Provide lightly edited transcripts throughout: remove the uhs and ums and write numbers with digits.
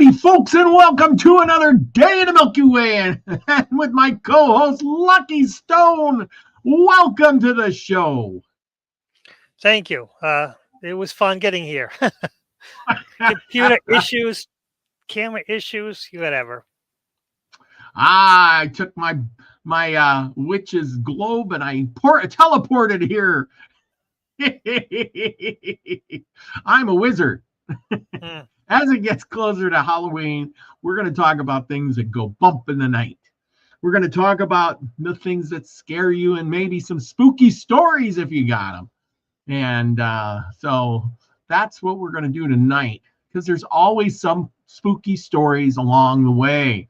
Howdy, folks, and welcome to another day in the Milky Way. And with my co-host, Lucky Stone, welcome to the show. Thank you. It was fun getting here. Computer issues, camera issues, whatever. I took my witch's globe and I teleported here. I'm a wizard. As it gets closer to Halloween, we're going to talk about things that go bump in the night. We're going to talk about the things that scare you and maybe some spooky stories if you got them. And so that's what we're going to do tonight, because there's always some spooky stories along the way.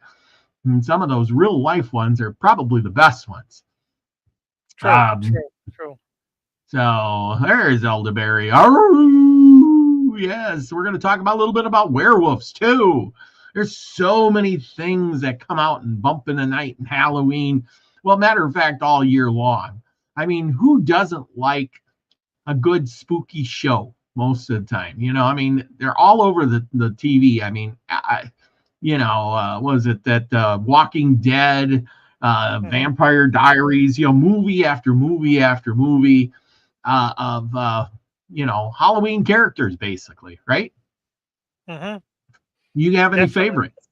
And some of those real life ones are probably the best ones. True. So there's Elderberry. Oh, yes, we're going to talk about a little bit about werewolves too. There's so many things that come out and bump in the night and Halloween. Well, matter of fact, all year long. I mean, who doesn't like a good spooky show most of the time? You know, I mean, they're all over the TV. I mean, was it that Walking Dead, Vampire Diaries, movie after movie after movie of Halloween characters, basically, right? Mm-hmm. You have any favorites?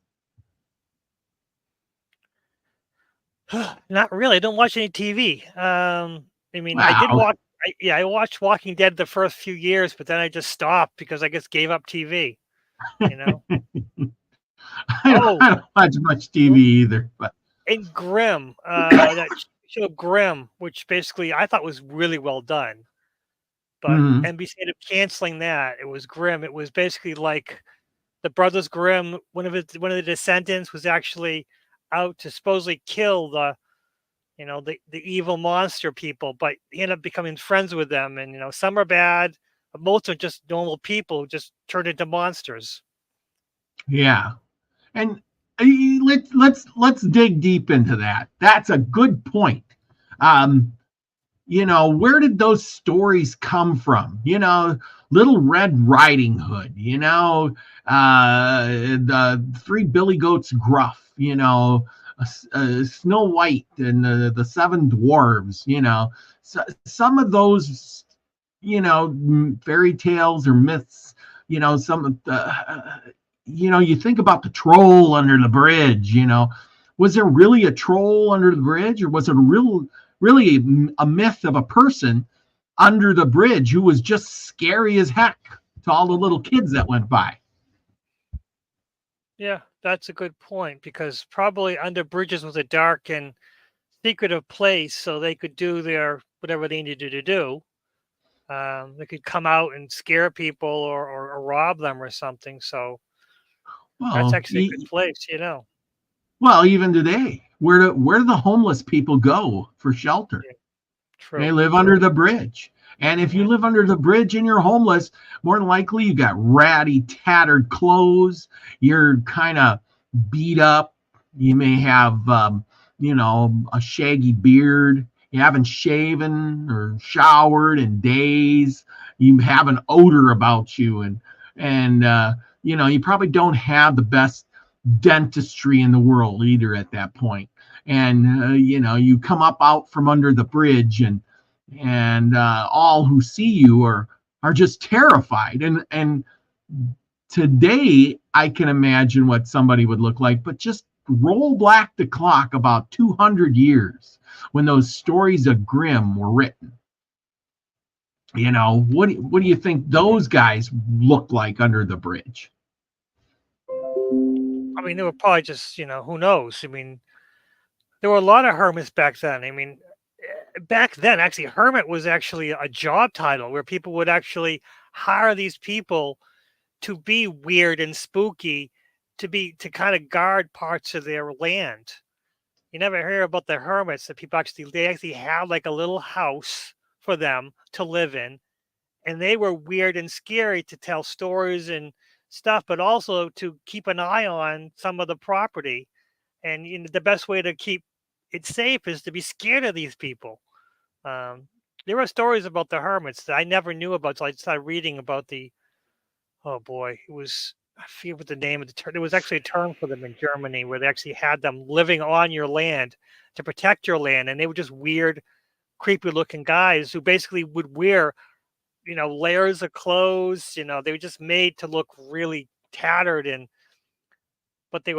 Not really. I don't watch any TV. I watched Walking Dead the first few years, but then I just stopped because I just gave up TV. You know. I don't watch much TV either. But and Grimm, that show Grimm, which basically I thought was really well done, but NBC ended up canceling that. It was Grimm. It was basically like the Brothers Grimm. One of the descendants was actually out to supposedly kill the evil monster people, but he ended up becoming friends with them. And some are bad, but most are just normal people who just turned into monsters. Yeah, and let's dig deep into that. That's a good point. Where did those stories come from? Little Red Riding Hood, the Three Billy Goats Gruff, Snow White and the Seven Dwarves, so, some of those, fairy tales or myths, some of the, you think about the troll under the bridge, was there really a troll under the bridge, or was it really a myth of a person under the bridge who was just scary as heck to all the little kids that went by? Yeah, that's a good point, because probably under bridges was a dark and secretive place, so they could do their whatever they needed to do. They could come out and scare people or rob them or something. So that's actually a good place, Well, even today, where do the homeless people go for shelter? Yeah, true. They live under the bridge. And if you live under the bridge and you're homeless, more than likely you got ratty, tattered clothes. You're kind of beat up. You may have, a shaggy beard. You haven't shaven or showered in days. You have an odor about you, and you probably don't have the best dentistry in the world either at that point. And you come up out from under the bridge, and all who see you are just terrified. And today I can imagine what somebody would look like, but just roll back the clock about 200 years when those stories of Grimm were written. What do you think those guys look like under the bridge? I mean, they were probably just, who knows? I mean, there were a lot of hermits back then. I mean, back then, actually, hermit was actually a job title where people would actually hire these people to be weird and spooky, to kind of guard parts of their land. You never hear about the hermits that people they actually had like a little house for them to live in, and they were weird and scary to tell stories and stuff, but also to keep an eye on some of the property. And the best way to keep it safe is to be scared of these people. There are stories about the hermits that I never knew about, so I started reading about it was I forget what the name of the term. There was actually a term for them in Germany where they actually had them living on your land to protect your land, and they were just weird, creepy-looking guys who basically would wear, layers of clothes. They were just made to look really tattered, but they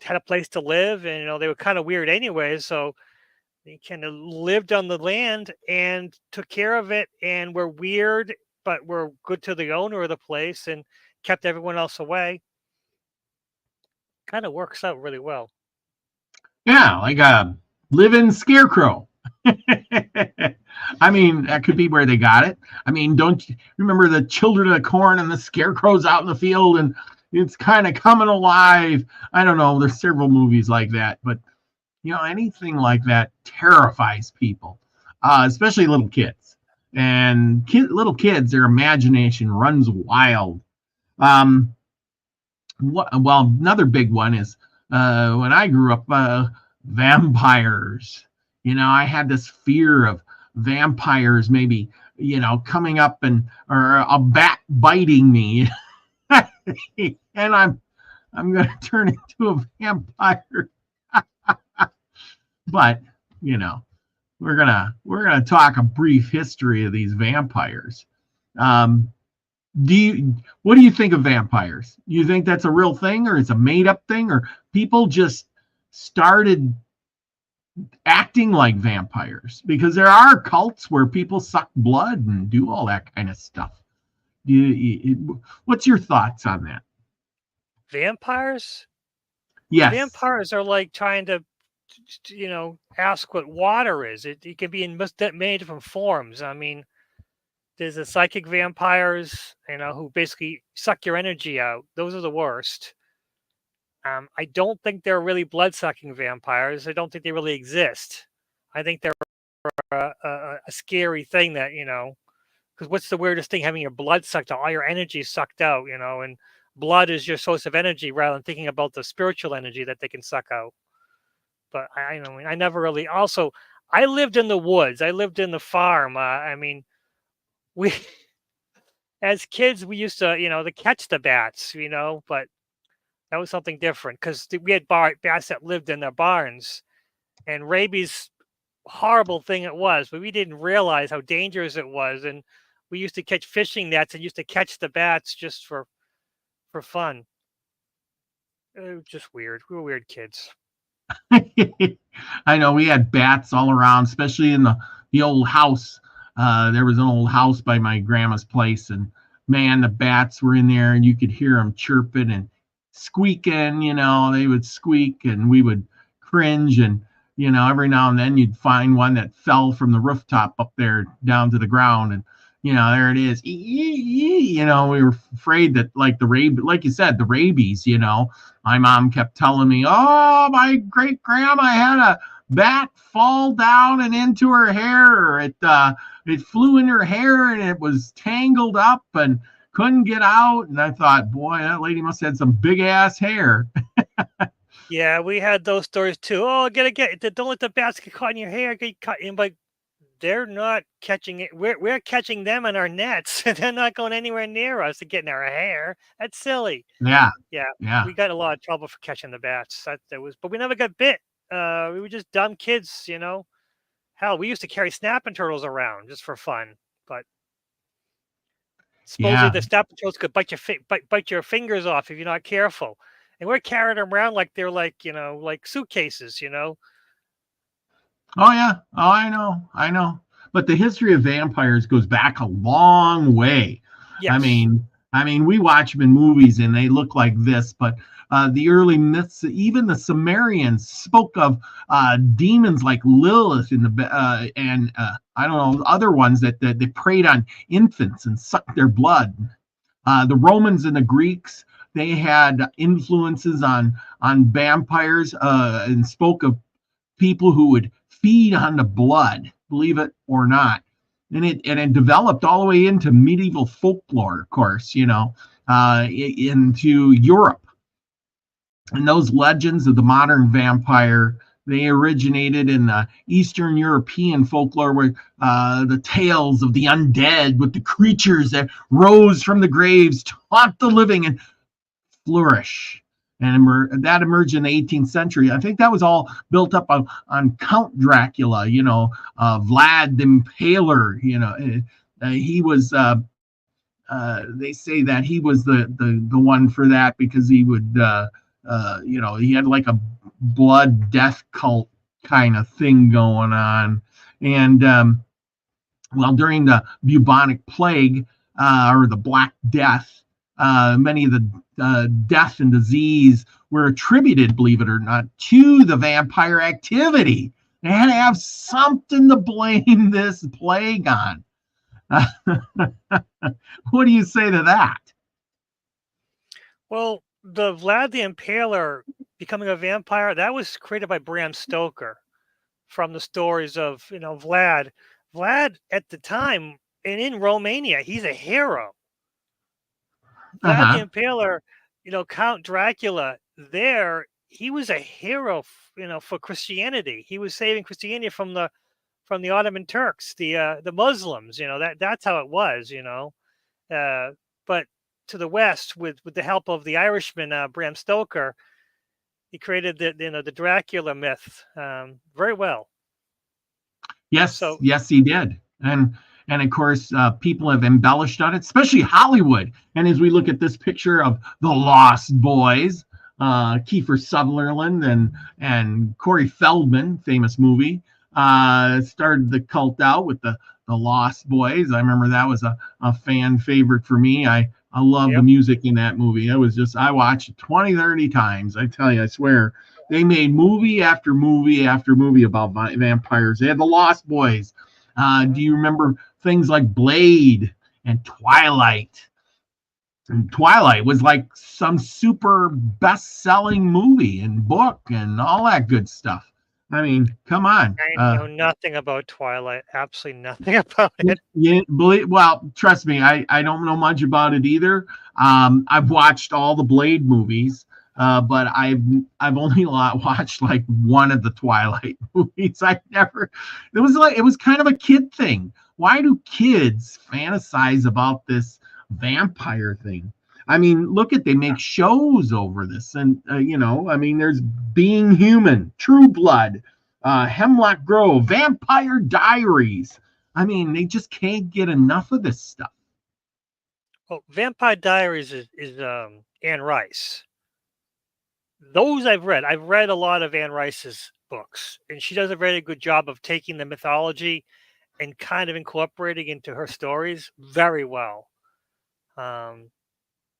had a place to live, and they were kind of weird anyway. So they kind of lived on the land and took care of it, and were weird, but were good to the owner of the place and kept everyone else away. Kind of works out really well. Yeah, like a living scarecrow. I mean, that could be where they got it. I mean, don't you remember the Children of the Corn and the scarecrows out in the field and it's kind of coming alive? I don't know. There's several movies like that, but anything like that terrifies people, especially little kids. And little kids, their imagination runs wild. Well, another big one is when I grew up, vampires. I had this fear of vampires maybe, coming up or a bat biting me. And I'm going to turn into a vampire. But, we're going to talk a brief history of these vampires. What do you think of vampires? Do you think that's a real thing, or it's a made up thing, or people just started acting like vampires? Because there are cults where people suck blood and do all that kind of stuff. What's your thoughts on that? Vampires? Yes. Vampires are like trying to, ask what water is. It can be in many different forms. I mean, there's the psychic vampires, who basically suck your energy out. Those are the worst. I don't think they're really blood-sucking vampires. I don't think they really exist. I think they're a scary thing that, because what's the weirdest thing? Having your blood sucked out, all your energy sucked out, and blood is your source of energy rather than thinking about the spiritual energy that they can suck out. But I never really. Also, I lived in the woods. I lived in the farm. We, as kids, we used to, to catch the bats, but that was something different because we had bats that lived in their barns, and rabies, horrible thing it was, but we didn't realize how dangerous it was. And we used to catch fishing nets and used to catch the bats just for fun. It was just weird. We were weird kids. I know we had bats all around, especially in the old house. There was an old house by my grandma's place, and man, the bats were in there, and you could hear them chirping and squeaking. They would squeak, and we would cringe, and every now and then you'd find one that fell from the rooftop up there down to the ground, and there it is. We were afraid that, like like you said, the rabies. My mom kept telling me, "Oh, my great grandma had a bat fall down and into her hair. It flew in her hair and it was tangled up and couldn't get out." And I thought, boy, that lady must have had some big ass hair. Yeah, we had those stories too. Oh, don't let the bats get caught in your hair. Get caught in, but they're not catching it. We're catching them in our nets. They're not going anywhere near us to get in our hair. That's silly. Yeah. We got a lot of trouble for catching the bats. But we never got bit. We were just dumb kids, Hell, we used to carry snapping turtles around just for fun. But supposedly the snapping turtles could bite your fingers off if you're not careful. And we're carrying them around like they're like suitcases, Oh yeah. Oh, I know. But the history of vampires goes back a long way. Yes. I mean, we watch them in movies and they look like this, but the early myths, even the Sumerians spoke of demons like Lilith and I don't know, other ones that they preyed on infants and sucked their blood. The Romans and the Greeks, they had influences on vampires and spoke of people who would feed on the blood, believe it or not. And it developed all the way into medieval folklore, of course, into Europe. And those legends of the modern vampire, they originated in the Eastern European folklore, where the tales of the undead with the creatures that rose from the graves to haunt the living and flourish. And that emerged in the 18th century. I think that was all built up on Count Dracula, Vlad the Impaler. He was. They say that he was the one for that because he would, he had like a blood death cult kind of thing going on. And well, during the bubonic plague or the Black Death, many of the death and disease were attributed, believe it or not, to the vampire activity. They had to have something to blame this plague on. What do you say to that? Well, the Vlad the Impaler becoming a vampire, that was created by Bram Stoker from the stories of, Vlad. Vlad at the time, and in Romania, he's a hero. Vlad the Impaler, Count Dracula there, he was a hero, for Christianity. He was saving Christianity from the Ottoman Turks, the Muslims, that's how it was, but to the West with the help of the Irishman, Bram Stoker, he created the Dracula myth very well. Yes, yes, he did. And of course, people have embellished on it, especially Hollywood. And as we look at this picture of the Lost Boys, Kiefer Sutherland and Corey Feldman, famous movie, started the cult out with the Lost Boys. I remember that was a fan favorite for me. I love the music in that movie. It was just, I watched it 20, 30 times. I tell you, I swear. They made movie after movie after movie about vampires. They had the Lost Boys. Do you remember things like Blade and Twilight? And Twilight was like some super best-selling movie and book and all that good stuff. I mean, come on. I know nothing about Twilight. Absolutely nothing about it. Well, trust me, I don't know much about it either. I've watched all the Blade movies, but I've only watched like one of the Twilight movies. It was kind of a kid thing. Why do kids fantasize about this vampire thing? I mean, they make shows over this, and there's Being Human, True Blood, Hemlock Grove, Vampire Diaries. I mean, they just can't get enough of this stuff. Well, Vampire Diaries is Anne Rice. Those I've read. I've read a lot of Anne Rice's books, and she does a very good job of taking the mythology and kind of incorporating into her stories very well.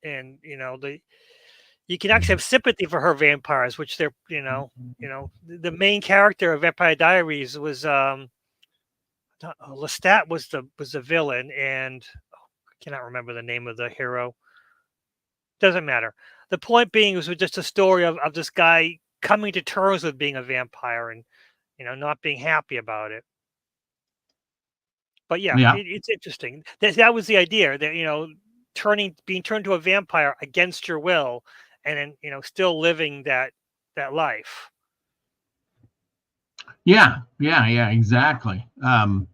And you can actually have sympathy for her vampires, which they're the main character of Vampire Diaries was Lestat was the villain, and I cannot remember the name of the hero. Doesn't matter. The point being, it was just a story of this guy coming to terms with being a vampire and not being happy about it. But it's interesting. That was the idea that being turned to a vampire against your will, and then still living that life. Yeah, exactly. Let's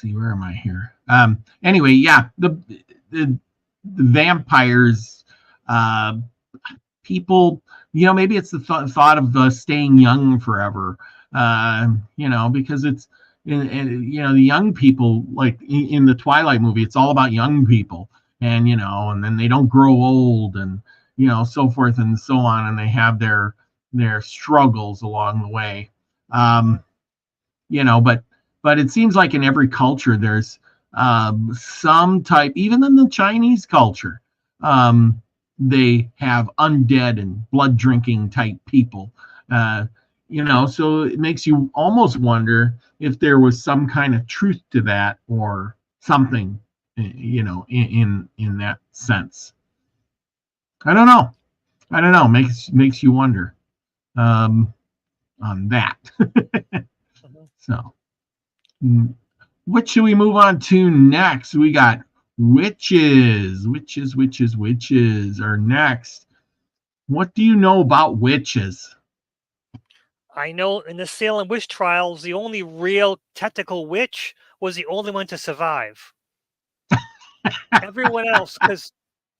see, where am I here? Anyway, the vampires, people, maybe it's the thought of staying young forever, because it's the young people, like in the Twilight movie, it's all about young people, and and then they don't grow old, and so forth and so on, and they have their struggles along the way. But it seems like in every culture there's some type, even in the Chinese culture, they have undead and blood drinking type people. So it makes you almost wonder if there was some kind of truth to that, or something, in that sense. I don't know. Makes you wonder on that. So, what should we move on to next? We got witches are next. What do you know about witches? I know in the Salem witch trials, the only real technical witch was the only one to survive. Everyone else, because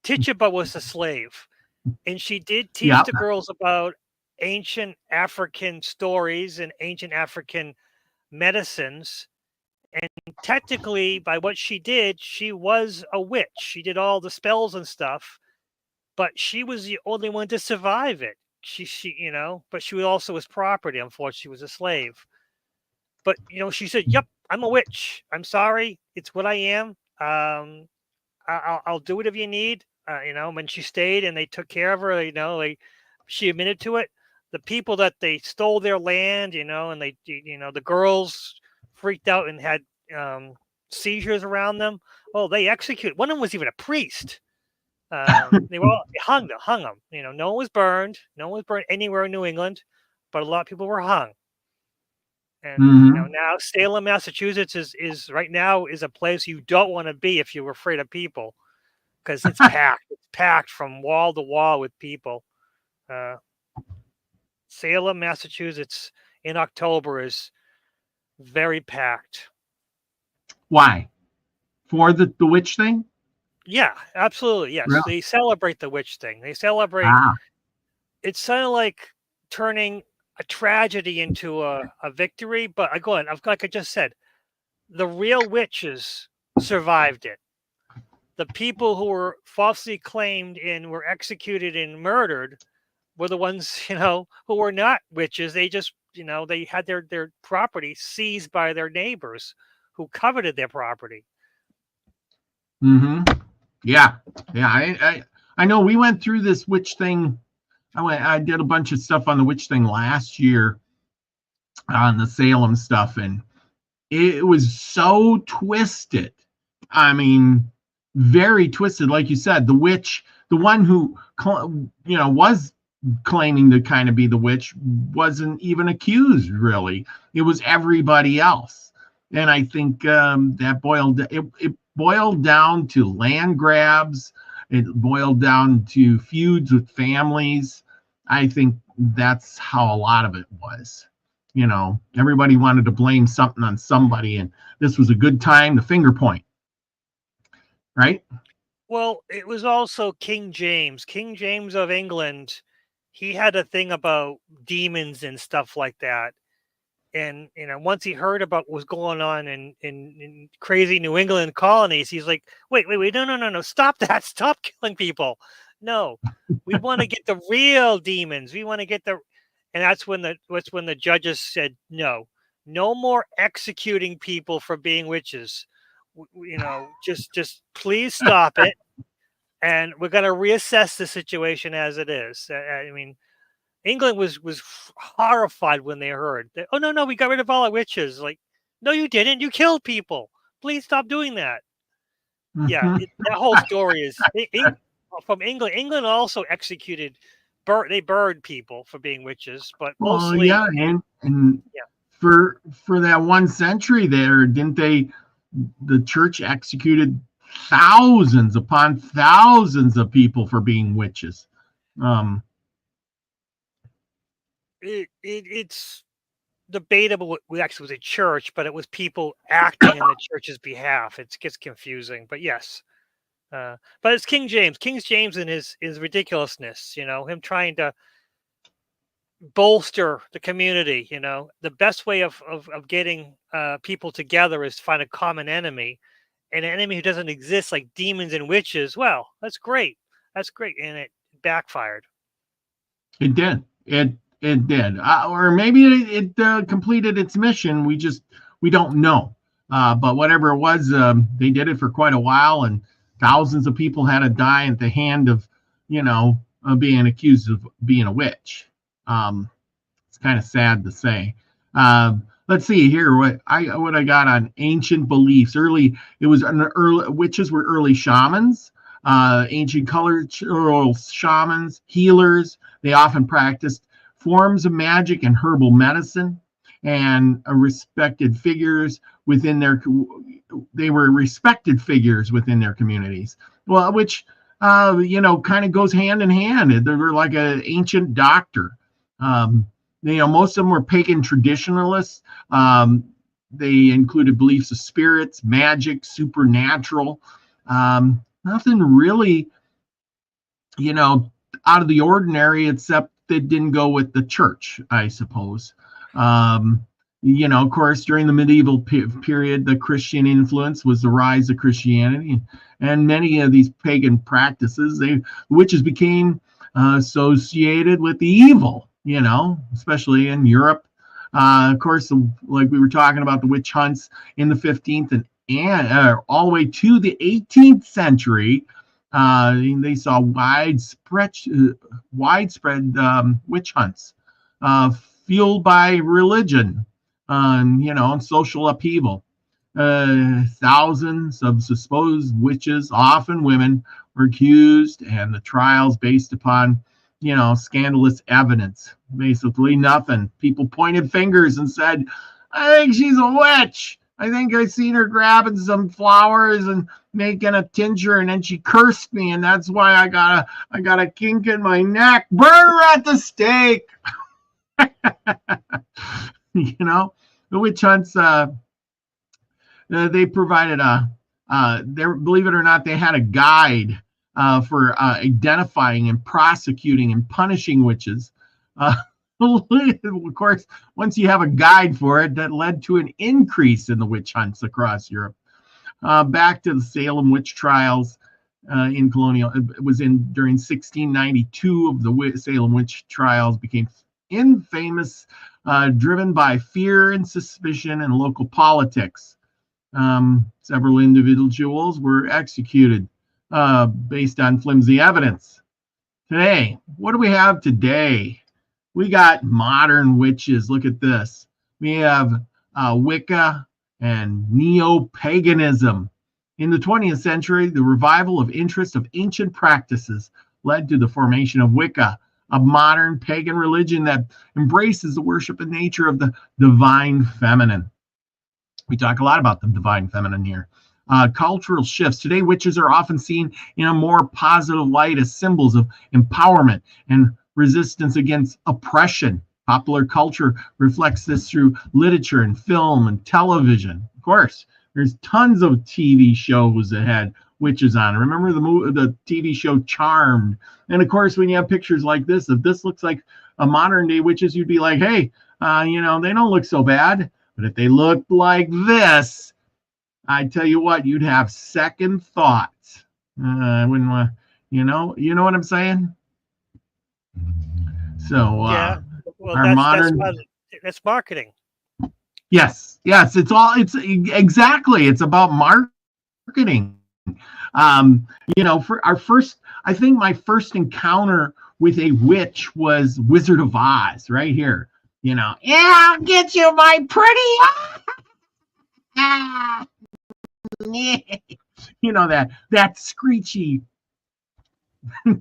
Tituba was a slave, and she did teach Yep. the girls about ancient African stories and ancient African medicines. And technically, by what she did, she was a witch. She did all the spells and stuff, but she was the only one to survive it. But she also was property. Unfortunately, she was a slave. But she said, "Yep, I'm a witch. I'm sorry. It's what I am. I'll do it if you need." When she stayed and they took care of her, she admitted to it. The people that they stole their land, and the girls freaked out and had seizures around them. Oh, they executed. One of them was even a priest. They hung them. No one was burned. No one was burned anywhere in New England, but a lot of people were hung. And now Salem, Massachusetts is right now is a place you don't want to be if you're afraid of people, because it's packed. It's packed from wall to wall with people. Salem, Massachusetts in October is very packed. Why? For the witch thing? Yeah, absolutely. Yes, Really? they celebrate the witch thing. They celebrate. It's kind of like turning a tragedy into a victory. But again, like I just said, the real witches survived it. The people who were falsely claimed and were executed and murdered were the ones, who were not witches. They just, they had their property seized by their neighbors who coveted their property. Mm-hmm. Yeah. I know we went through this witch thing. I did a bunch of stuff on the witch thing last year on the Salem stuff, and it was so twisted. I mean, very twisted. Like you said, the witch, the one who, was claiming to kind of be the witch, wasn't even accused, really. It was everybody else. And I think that it boiled down to land grabs. It boiled down to feuds with families. I think that's how a lot of it was. Everybody wanted to blame something on somebody, and this was a good time to finger point. Right? Well, it was also King James of England. He had a thing about demons and stuff like that. And once he heard about what was going on in crazy New England colonies, he's like, wait, no, stop that, stop killing people. No, we want to get the real demons. We want to get and that's when the judges said no more executing people for being witches. Just please stop it, and we're going to reassess the situation as it is. I mean, England was horrified when they heard that. Oh no, we got rid of all our witches. Like, no, you didn't. You killed people. Please stop doing that. Mm-hmm. Yeah, that whole story is from England. England also executed. They burned people for being witches, but mostly. And for that 1 century there, didn't they? The church executed thousands upon thousands of people for being witches. It's debatable what actually was a church, but it was people acting in the church's behalf. It gets confusing, but yes. But it's King James. King James and his ridiculousness, him trying to bolster the community. The best way of getting people together is to find a common enemy, and an enemy who doesn't exist, like demons and witches. Well, that's great. And it backfired. It did. It did, or maybe it completed its mission. We don't know. But whatever it was, they did it for quite a while, and thousands of people had to die at the hand of, being accused of being a witch. It's kind of sad to say. Let's see here what I got on ancient beliefs. Witches were early shamans, ancient cultural shamans, healers. They often practiced forms of magic and herbal medicine, and respected figures within they were respected figures within their communities. Well, which kind of goes hand in hand. They were like an ancient doctor. Most of them were pagan traditionalists. They included beliefs of spirits, magic, supernatural. Nothing really out of the ordinary, except they didn't go with the church, I suppose. Um, of course, during the medieval period, the Christian influence was the rise of Christianity, and many of these pagan practices, witches became associated with the evil, especially in Europe. Of course, like we were talking about the witch hunts in the 15th and all the way to the 18th century. They saw widespread witch hunts, fueled by religion, and social upheaval. Thousands of supposed witches, often women, were accused, and the trials based upon, scandalous evidence. Basically, nothing. People pointed fingers and said, "I think she's a witch. I think I seen her grabbing some flowers and making a tincture, and then she cursed me, and that's why I got a kink in my neck. Burn her at the stake." The witch hunts. They provided believe it or not, they had a guide for identifying and prosecuting and punishing witches. Of course, once you have a guide for it, that led to an increase in the witch hunts across Europe. Back to the Salem witch trials in colonial, it was during 1692 of the Salem witch trials became infamous, driven by fear and suspicion and local politics. Several individuals were executed based on flimsy evidence. Today, what do we have today? We got modern witches. Look at this. We have Wicca and neo-paganism. In the 20th century, the revival of interest of ancient practices led to the formation of Wicca, a modern pagan religion that embraces the worship and nature of the divine feminine. We talk a lot about the divine feminine here. Cultural shifts. Today, witches are often seen in a more positive light as symbols of empowerment and resistance against oppression. Popular culture reflects this through literature and film and television. Of course, there's tons of TV shows that had witches on. Remember the TV show Charmed? And of course, when you have pictures like this, if this looks like a modern day witches, you'd be like, hey, they don't look so bad. But if they looked like this, I tell you what, you'd have second thoughts. I wouldn't want, you know what I'm saying? So, yeah, well, our modern, that's marketing. Yes, it's exactly, it's about marketing. For I think my first encounter with a witch was Wizard of Oz, right here. Yeah, I'll get you, my pretty. that screechy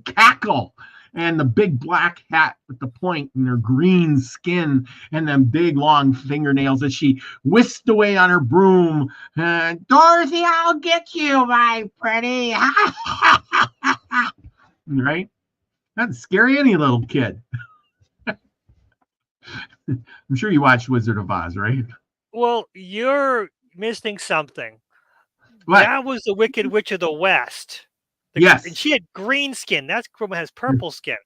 cackle, and the big black hat with the point, and her green skin, and them big long fingernails as she whisked away on her broom. Dorothy, I'll get you, my pretty. Right? That'd scare any little kid. I'm sure you watched Wizard of Oz, right? Well, you're missing something. What? That was the Wicked Witch of the West. Yes. And she had green skin. That woman has purple skin.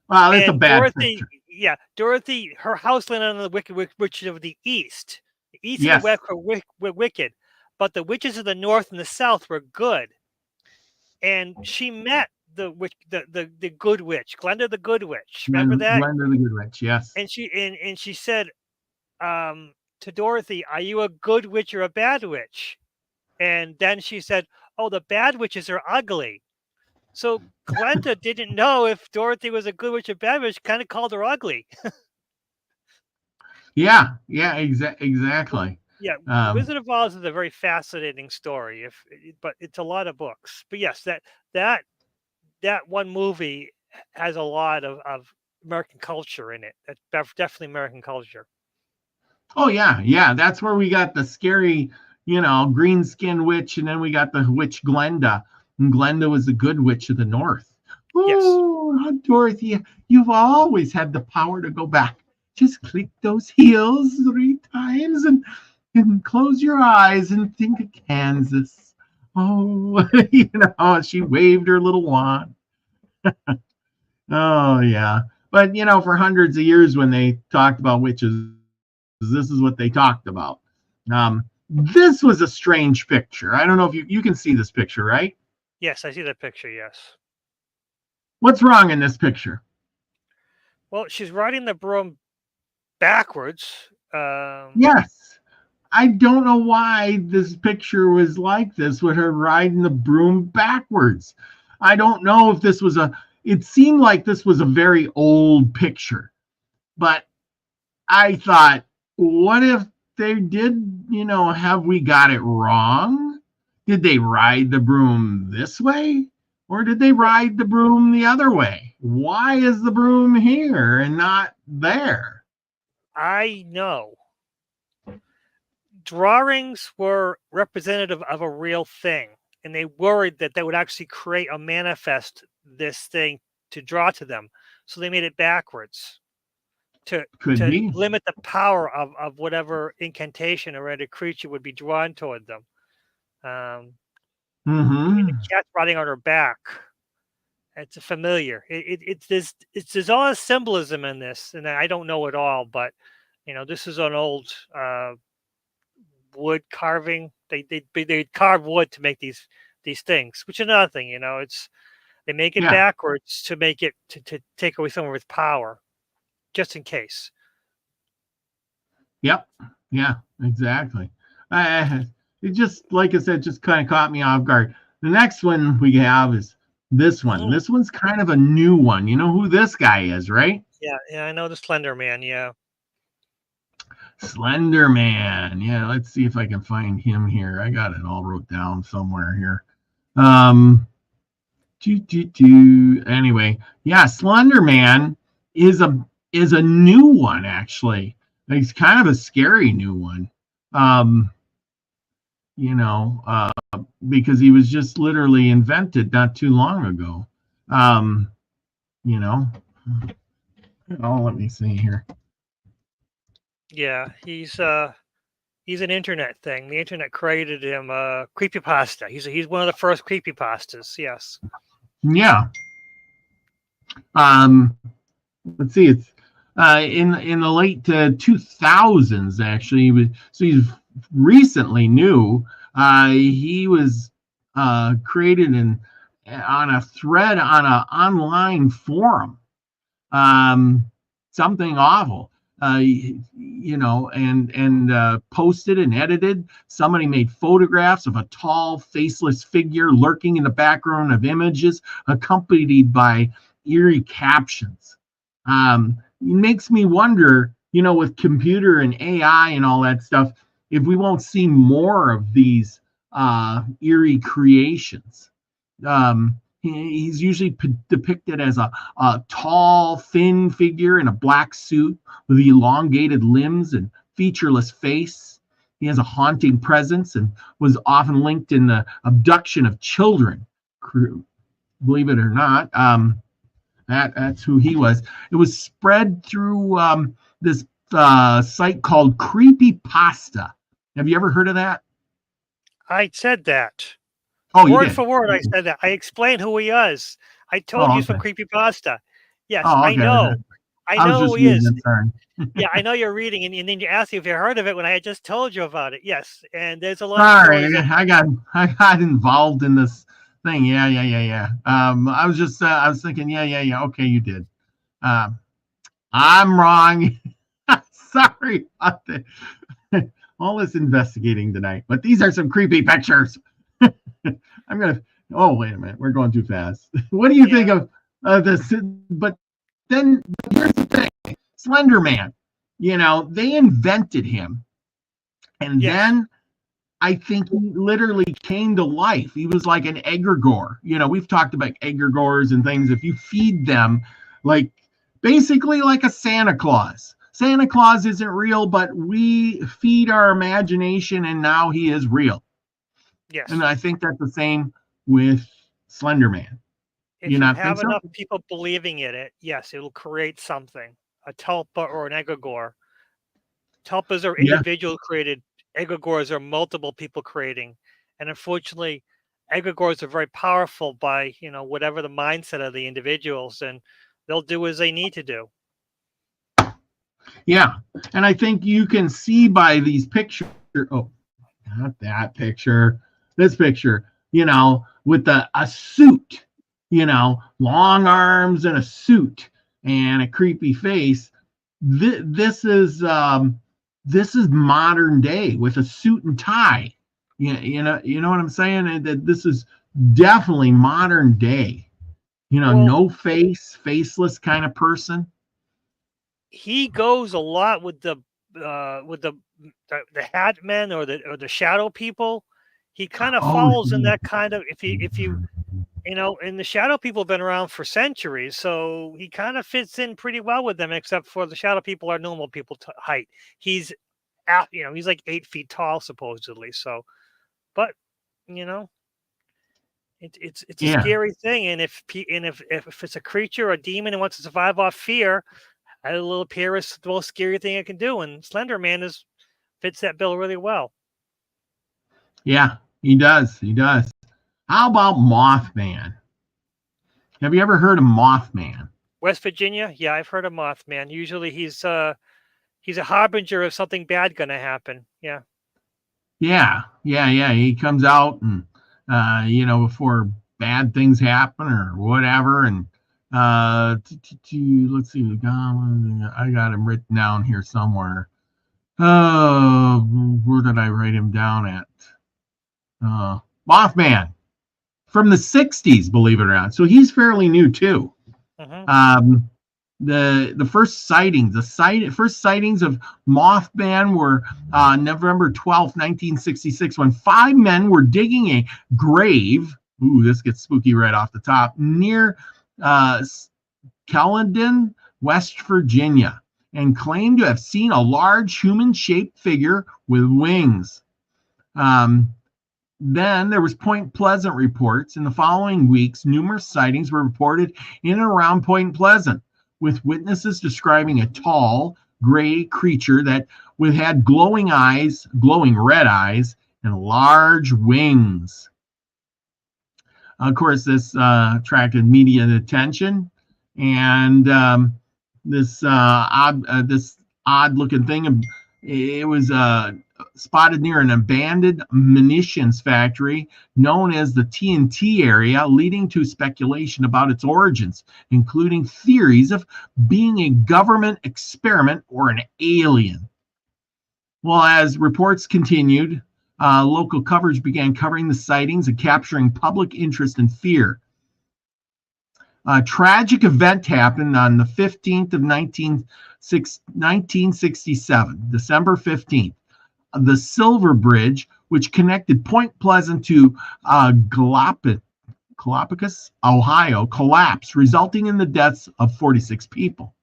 Well, that's a bad Dorothy, yeah, Dorothy, her house landed on the Wicked Witch of the East. The East and the West were wicked, but the witches of the North and the South were good. And she met the good witch, Glenda the Good Witch. Remember that? Glenda the Good Witch, yes. And she said to Dorothy, "Are you a good witch or a bad witch?" And then she said, "Oh, the bad witches are ugly." So Glenda didn't know if Dorothy was a good witch or bad witch. Kind of called her ugly. Yeah, exactly. Yeah, Wizard of Oz is a very fascinating story. But it's a lot of books. But yes, that one movie has a lot of American culture in it. That's definitely American culture. Oh yeah. That's where we got the scary, green skinned witch, and then we got the witch Glenda. And Glenda was the good witch of the North. Oh, yes. Dorothy, you've always had the power to go back. Just click those heels 3 times and close your eyes and think of Kansas. Oh, she waved her little wand. Oh yeah. But for hundreds of years when they talked about witches, this is what they talked about. This was a strange picture. I don't know if you can see this picture, right? Yes, I see that picture. Yes. What's wrong in this picture? Well, she's riding the broom backwards. Yes. I don't know why this picture was like this with her riding the broom backwards. I don't know if this was it seemed like this was a very old picture, but I thought, what if they did, have we got it wrong? Did they ride the broom this way? Or did they ride the broom the other way? Why is the broom here and not there? I know. Drawings were representative of a real thing, and they worried that they would actually create or manifest this thing to draw to them. So they made it backwards to Could be. limit the power of whatever incantation or other creature would be drawn toward them. I mean, the Mm-hmm. cat's riding on her back. It's a familiar. There's all a symbolism in this, and I don't know it all, but this is an old wood carving. They carve wood to make these things, which is another thing. They make it Yeah. backwards to make it to take away some of its power, just in case. Yep. Yeah, exactly. It just, like I said, just kind of caught me off guard. The next one we have is this one. Mhm. This one's kind of a new one. You know who this guy is, right? Yeah, I know the Slender Man. Yeah. Slender Man. Yeah, let's see if I can find him here. I got it all wrote down somewhere here. Anyway, yeah, Slender Man is a new one actually. It's kind of a scary new one. Um, because he was just literally invented not too long ago. Um, you know, oh, let me see here. Yeah, he's an internet thing. The internet created him. Creepypasta. He's one of the first creepypastas. Yes. Yeah. Um, let's see. It's in the late 2000s actually. So he's recently new. He was created on a thread on an online forum. Something awful. And posted and edited. Somebody made photographs of a tall, faceless figure lurking in the background of images, accompanied by eerie captions. It makes me wonder, with computer and AI and all that stuff, if we won't see more of these eerie creations. He's usually depicted as a tall, thin figure in a black suit with elongated limbs and featureless face. He has a haunting presence and was often linked in the abduction of children. Believe it or not, that's who he was. It was spread through this site called Creepypasta. Have you ever heard of that? I said that. Oh, you Word did. for word, I said that. I explained who he is. I told you Oh, he's from okay. Creepypasta. Yes, Oh, I okay. know. I I was know who just he is. reading it. Sorry. Yeah, I know you're reading, and then you asked me if you heard of it when I had just told you about it. Yes, and there's a lot of Sorry, stories that. I got involved in this thing. Yeah. I was just I was thinking, yeah. Okay, you did. Um, I'm wrong. Sorry about the, all this investigating tonight, but these are some creepy pictures. I'm gonna. Oh, wait a minute, we're going too fast. What do you think Yeah. of this? But then here's the thing: Slender Man. They invented him, and Yes. then I think he literally came to life. He was like an egregore. We've talked about egregores and things. If you feed them, like basically like a Santa Claus. Santa Claus isn't real, but we feed our imagination, and now he is real. And Yes. I think that's the same with Slender Man. You If you not think have so? enough people believing in it, yes, it'll create something. A tulpa or an egregore. Tulpas are Yeah. individual created. Egregores are multiple people creating. And unfortunately, egregores are very powerful by, whatever the mindset of the individuals, and they'll do as they need to do. Yeah. And I think you can see by these pictures. Oh, not that picture. This picture, with a suit, long arms and a suit and a creepy face. This is modern day with a suit and tie. You know what I'm saying? And that this is definitely modern day. No face, faceless kind of person. He goes a lot with the hat men or the shadow people. He kind of follows in that kind of, if you and the shadow people have been around for centuries, so he kind of fits in pretty well with them, except for the shadow people are normal people height. He's he's like 8 feet tall supposedly. So, but it's a scary thing, and if it's a creature or a demon and wants to survive off fear, a little appear is the most scary thing it can do, and Slender Man fits that bill really well. Yeah, he does. He does. How about Mothman? Have you ever heard of Mothman? West Virginia? Yeah, I've heard of Mothman. Usually he's a harbinger of something bad going to happen. Yeah. Yeah. He comes out and, before bad things happen or whatever. And let's see. I got him written down here somewhere. Where did I write him down at? Mothman. From the 60s, believe it or not. So he's fairly new too. Mm-hmm. The first sightings, first sightings of Mothman were November 12th, 1966, when 5 men were digging a grave. Ooh, this gets spooky right off the top, near Caledon, West Virginia, and claimed to have seen a large human-shaped figure with wings. Then there was Point Pleasant reports. In the following weeks, numerous sightings were reported in and around Point Pleasant, with witnesses describing a tall, gray creature that had glowing red eyes, and large wings. Of course, this attracted media attention, and this odd-looking thing, it was spotted near an abandoned munitions factory known as the TNT area, leading to speculation about its origins, including theories of being a government experiment or an alien. Well, as reports continued, local coverage began covering the sightings and capturing public interest and fear. A tragic event happened on the 15th of 1967, December 15th. The Silver Bridge, which connected Point Pleasant to Galapagos, Ohio, collapsed, resulting in the deaths of 46 people.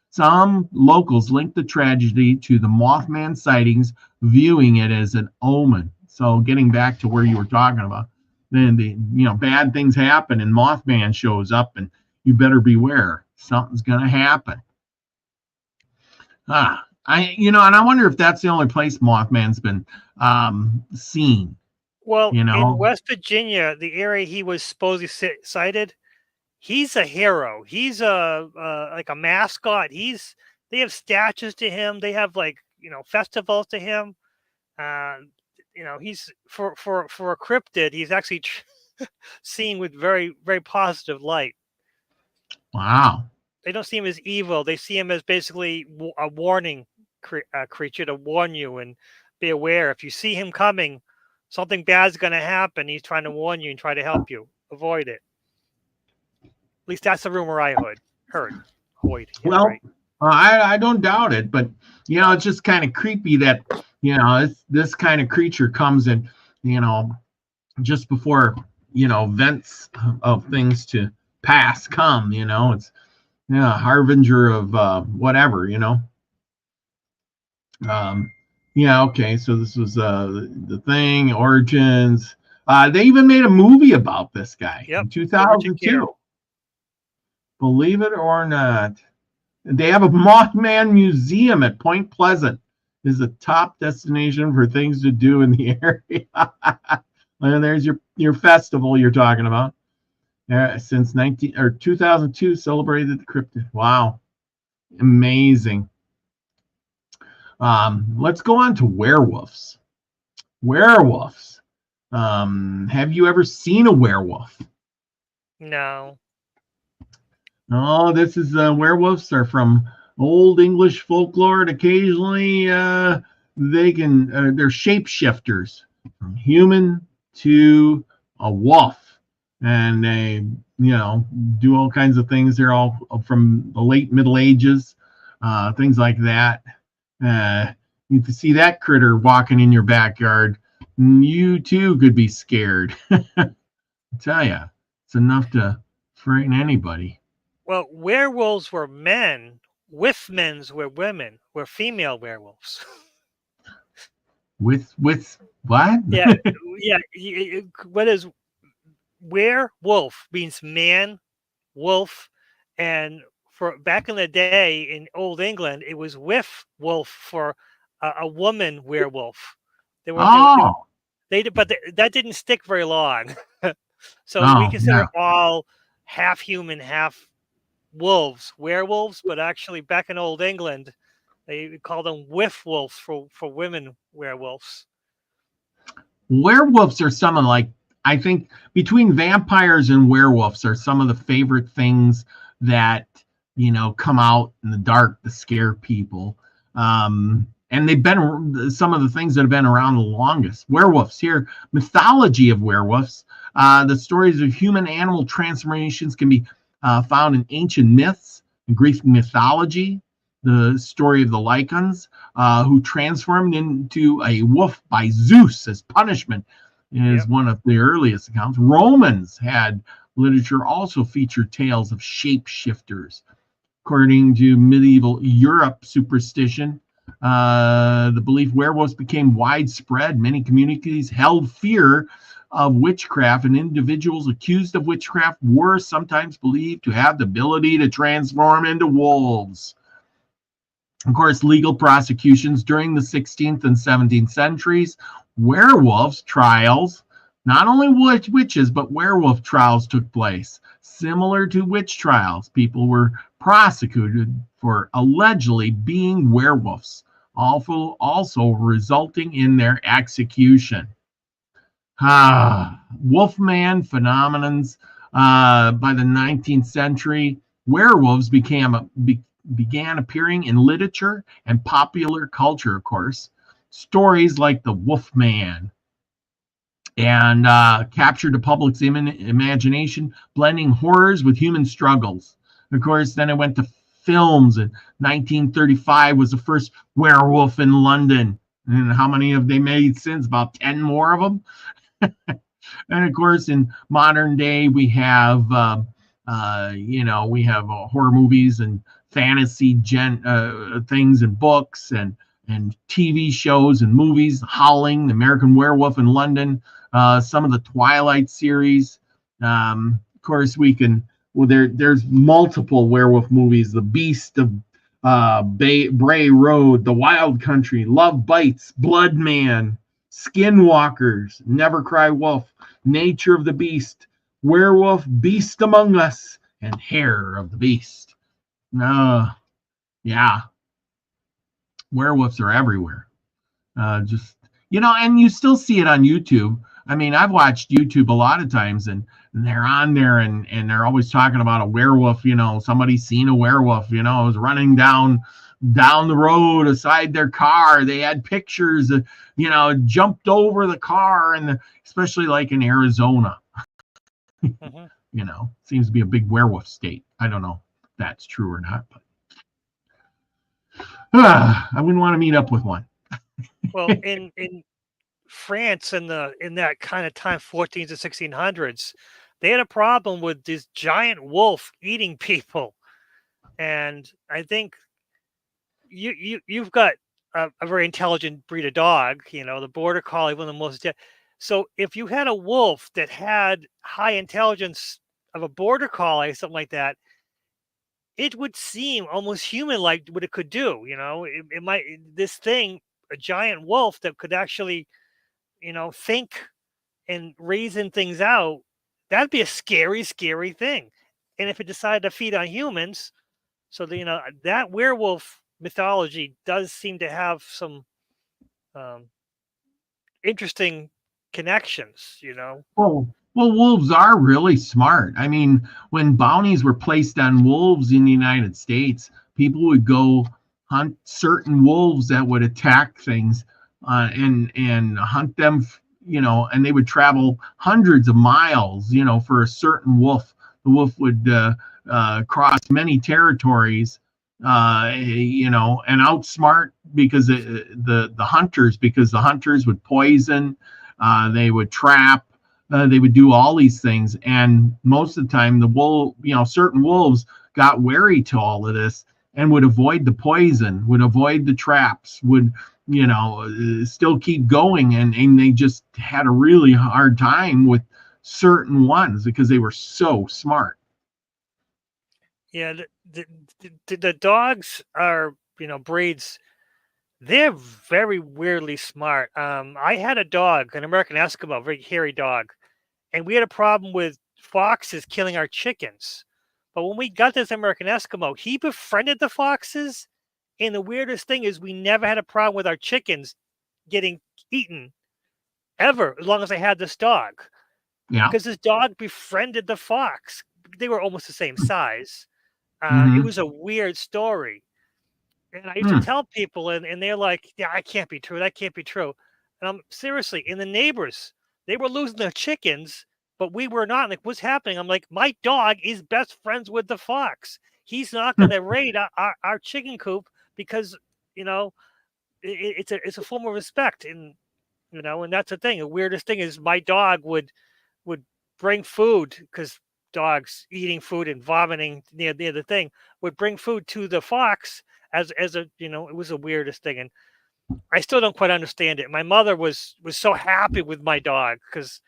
Some locals linked the tragedy to the Mothman sightings, viewing it as an omen. So, getting back to where you were talking about, then bad things happen, and Mothman shows up, and you better beware. Something's going to happen. And I wonder if that's the only place Mothman's been seen. Well, in West Virginia, the area he was supposedly sighted, he's a hero. He's like a mascot. They have statues to him. They have festivals to him. He's for a cryptid. He's actually seen with very, very positive light. Wow. They don't see him as evil. They see him as basically a warning creature to warn you and be aware. If you see him coming, something bad's going to happen. He's trying to warn you and try to help you avoid it. At least that's the rumor I heard. Well, right. I don't doubt it, but it's just kind of creepy that this kind of creature comes in, just before events of things to pass come. It's harbinger of whatever. Okay, so this was the thing, origins. They even made a movie about this guy in 2002. Believe it or not. They have a Mothman museum at Point Pleasant. Is a top destination for things to do in the area. And there's your festival you're talking about. Since 2002, celebrated the cryptid. Wow, amazing. Let's go on to werewolves. Werewolves. Have you ever seen a werewolf? No. Oh, this is werewolves are from Old English folklore. And occasionally, they're shapeshifters from human to a wolf, and they do all kinds of things. They're all from the late Middle Ages, things like that. You see that critter walking in your backyard, you too could be scared. I tell you, it's enough to frighten anybody. Well, werewolves were men. Wolfmen's were women. Were female werewolves. With what? Yeah, yeah. What is werewolf means man, wolf, and for back in the day in Old England, it was wolf for a woman werewolf. They were Oh, that didn't stick very long. So we oh, consider yeah. all half human, half wolves werewolves, but actually back in Old England, they called them wolves for women werewolves. Werewolves are some of I think between vampires and werewolves are some of the favorite things that come out in the dark to scare people. And they've been some of the things that have been around the longest. Werewolves here, mythology of werewolves. The stories of human animal transformations can be found in ancient myths and Greek mythology. The story of the Lycans, who transformed into a wolf by Zeus as punishment, is one of the earliest accounts. Romans had literature also featured tales of shapeshifters. According to medieval Europe superstition, the belief werewolves became widespread. Many communities held fear of witchcraft, and individuals accused of witchcraft were sometimes believed to have the ability to transform into wolves. Of course, legal prosecutions during the 16th and 17th centuries, werewolves trials, not only witches, but werewolf trials took place. Similar to witch trials, people were prosecuted for allegedly being werewolves, also resulting in their execution. Wolfman phenomenons. By the 19th century, werewolves began appearing in literature and popular culture, of course. Stories like the Wolfman and captured the public's imagination, blending horrors with human struggles. Of course, then it went to films. In 1935 was the first Werewolf in London. And how many have they made since? About 10 more of them. And of course, in modern day, we have horror movies and fantasy things and books and TV shows and movies. Howling, the American Werewolf in London, some of the Twilight series. Of course, there's multiple werewolf movies. The Beast of Bray Road, The Wild Country, Love Bites, Blood Man, Skinwalkers, Never Cry Wolf, Nature of the Beast, Werewolf, Beast Among Us, and Hair of the Beast. Yeah. Werewolves are everywhere. And you still see it on YouTube. I mean, I've watched YouTube a lot of times, and they're on there, and they're always talking about a werewolf. Somebody's seen a werewolf. It was running down the road beside their car. They had pictures, jumped over the car, and especially like in Arizona. Seems to be a big werewolf state. I don't know if that's true or not, but I wouldn't want to meet up with one. Well, in France in that kind of time, 1400s to 1600s, they had a problem with this giant wolf eating people, and I think you've got a very intelligent breed of dog, the border collie, one of the most. So if you had a wolf that had high intelligence of a border collie, something like that, it would seem almost human-like what it could do. It might a giant wolf that could actually, think and raising things out, that'd be a scary, scary thing. And if it decided to feed on humans, so that werewolf mythology does seem to have some um, interesting connections. Well, wolves are really smart. I mean, when bounties were placed on wolves in the United States, people would go hunt certain wolves that would attack things, and hunt them, and they would travel hundreds of miles, for a certain wolf. The wolf would cross many territories, and outsmart because the hunters, because the hunters would poison, they would trap, they would do all these things, and most of the time certain wolves got wary to all of this and would avoid the poison, would avoid the traps, would still keep going, and they just had a really hard time with certain ones because they were so smart. Yeah, the dogs are breeds. They're very weirdly smart. I had a dog, an American Eskimo, a very hairy dog, and we had a problem with foxes killing our chickens. But when we got this American Eskimo, he befriended the foxes. And the weirdest thing is we never had a problem with our chickens getting eaten ever, as long as I had this dog. Yeah. Because this dog befriended the fox. They were almost the same size. It was a weird story. And I used to tell people, and they're like, yeah, that can't be true. That can't be true. And I'm seriously, and the neighbors, they were losing their chickens, but we were not. Like, what's happening? I'm like, my dog is best friends with the fox. He's not going to raid our chicken coop because, it's a form of respect. And, and that's the thing. The weirdest thing is my dog would bring food, because dogs eating food and vomiting near the thing, would bring food to the fox as a, it was the weirdest thing. And I still don't quite understand it. My mother was so happy with my dog because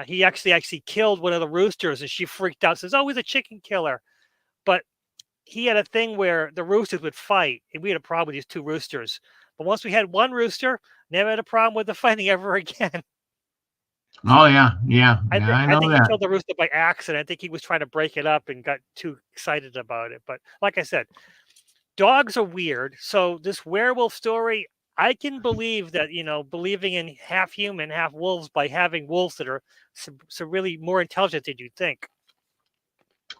he actually killed one of the roosters, and she freaked out, says, oh, he's a chicken killer. But he had a thing where the roosters would fight, and we had a problem with these two roosters. But once we had one rooster, never had a problem with the fighting ever again. Oh, yeah. I think he killed the rooster by accident. I think he was trying to break it up and got too excited about it. But like I said, dogs are weird. So this werewolf story, I can believe that, believing in half human, half wolves by having wolves that are so really more intelligent than you'd think.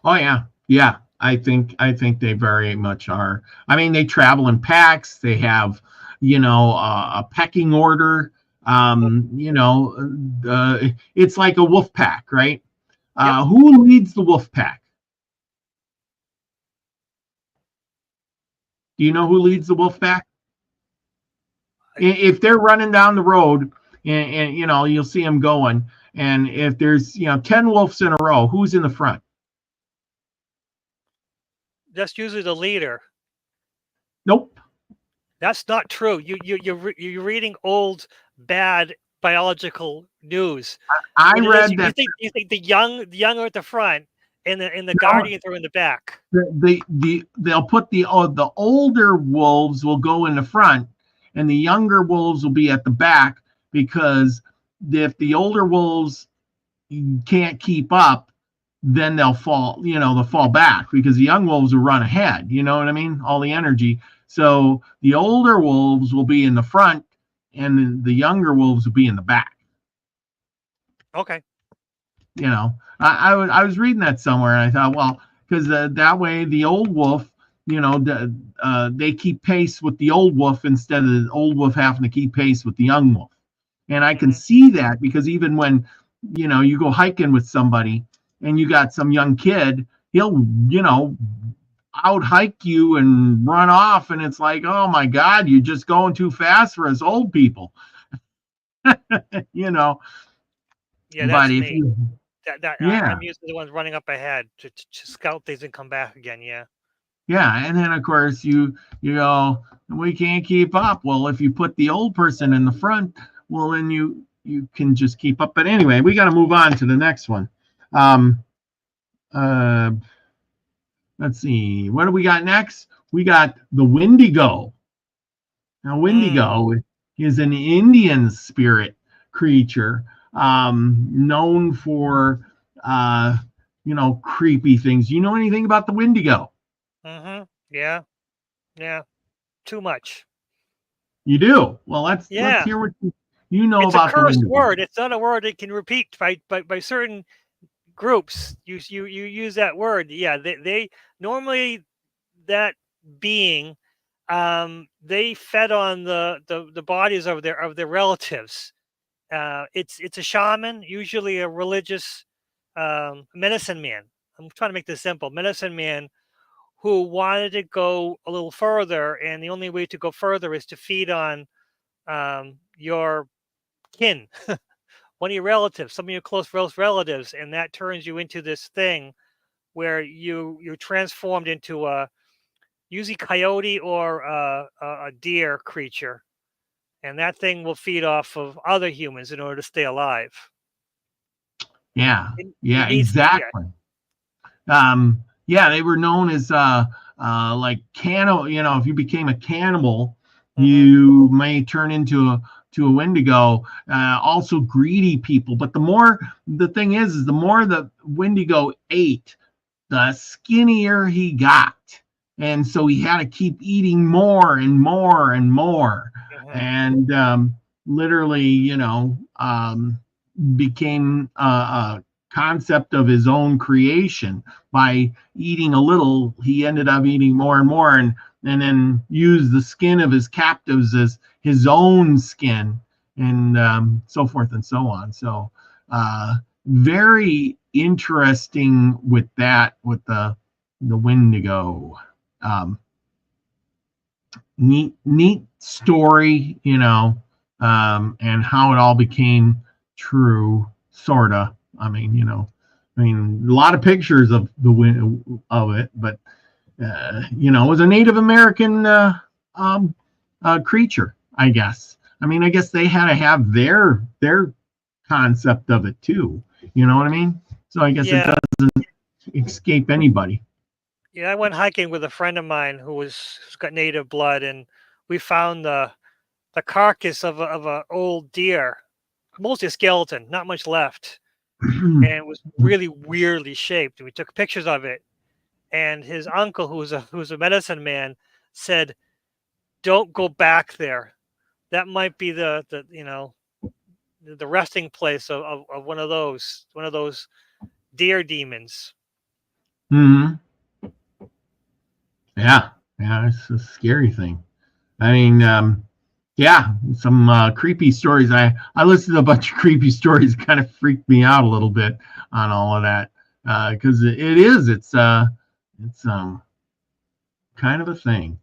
Oh, yeah. Yeah. I think they very much are. I mean, they travel in packs. They have, a pecking order. It's like a wolf pack, right? Yep. Who leads the wolf pack? Do you know who leads the wolf pack? If they're running down the road, and you'll see them going, and if there's 10 wolves in a row, who's in the front? That's usually the leader. Nope. That's not true. You're reading old bad biological news. I read that. You think the young are at the front, and the guardians are in the back. They'll put the older wolves will go in the front, and the younger wolves will be at the back, because if the older wolves can't keep up, then they'll fall. They'll fall back, because the young wolves will run ahead. You know what I mean? All the energy. So the older wolves will be in the front, and the younger wolves will be in the back. Okay. I was reading that somewhere, and I thought, well, because that way the old wolf, they keep pace with the old wolf instead of the old wolf having to keep pace with the young wolf. And I can see that, because even when, you go hiking with somebody and you got some young kid, he'll, out hike you and run off, and it's like, oh my God, you're just going too fast for us old people. Yeah, that's but me. I'm usually the ones running up ahead to scout things and come back again. Yeah. Yeah, and then of course you go, we can't keep up. Well, if you put the old person in the front, well, then you can just keep up. But anyway, we got to move on to the next one. Let's see, what do we got next? We got the Wendigo. Now, Wendigo is an Indian spirit creature known for creepy things. You know anything about the Wendigo? Yeah. Yeah. Too much. You do. Well, let's Yeah. hear what you know It's a about the cursed Wendigo. word. It's not a word that can repeat by certain groups. You use that word. Yeah. They normally, that being, they fed on the bodies of their relatives. It's a shaman, usually a religious medicine man. I'm trying to make this simple. Medicine man who wanted to go a little further, and the only way to go further is to feed on your kin, one of your relatives, some of your close relatives, and that turns you into this thing where you're transformed into a usually coyote or a deer creature, and that thing will feed off of other humans in order to stay alive. Yeah, It yeah, needs, yeah. exactly. Yeah, they were known as like cannibal. If you became a cannibal, Hmm. you may turn into a Wendigo. Also, greedy people. But the thing is the more the Wendigo ate, the skinnier he got. And so he had to keep eating more and more and more. Hmm. And literally, became a concept of his own creation. By eating a little, he ended up eating more and more, and then used the skin of his captives as his own skin, and so forth and so on. So, very interesting with that, with the Wendigo. Um, neat story, and how it all became true, sorta. A lot of pictures of of it, but it was a Native American creature, I guess. I guess they had to have their concept of it too. You know what I mean? So I guess it Yeah. doesn't escape anybody. Yeah, I went hiking with a friend of mine who's got native blood, and we found the carcass of a old deer, mostly a skeleton, not much left, and it was really weirdly shaped. And we took pictures of it, and his uncle, who's a medicine man, said, "Don't go back there. That might be the resting place of one of those deer demons." hmm Yeah, yeah, it's a scary thing. I mean, yeah, some creepy stories. I listened to a bunch of creepy stories. Kind of freaked me out a little bit on all of that, because it's kind of a thing.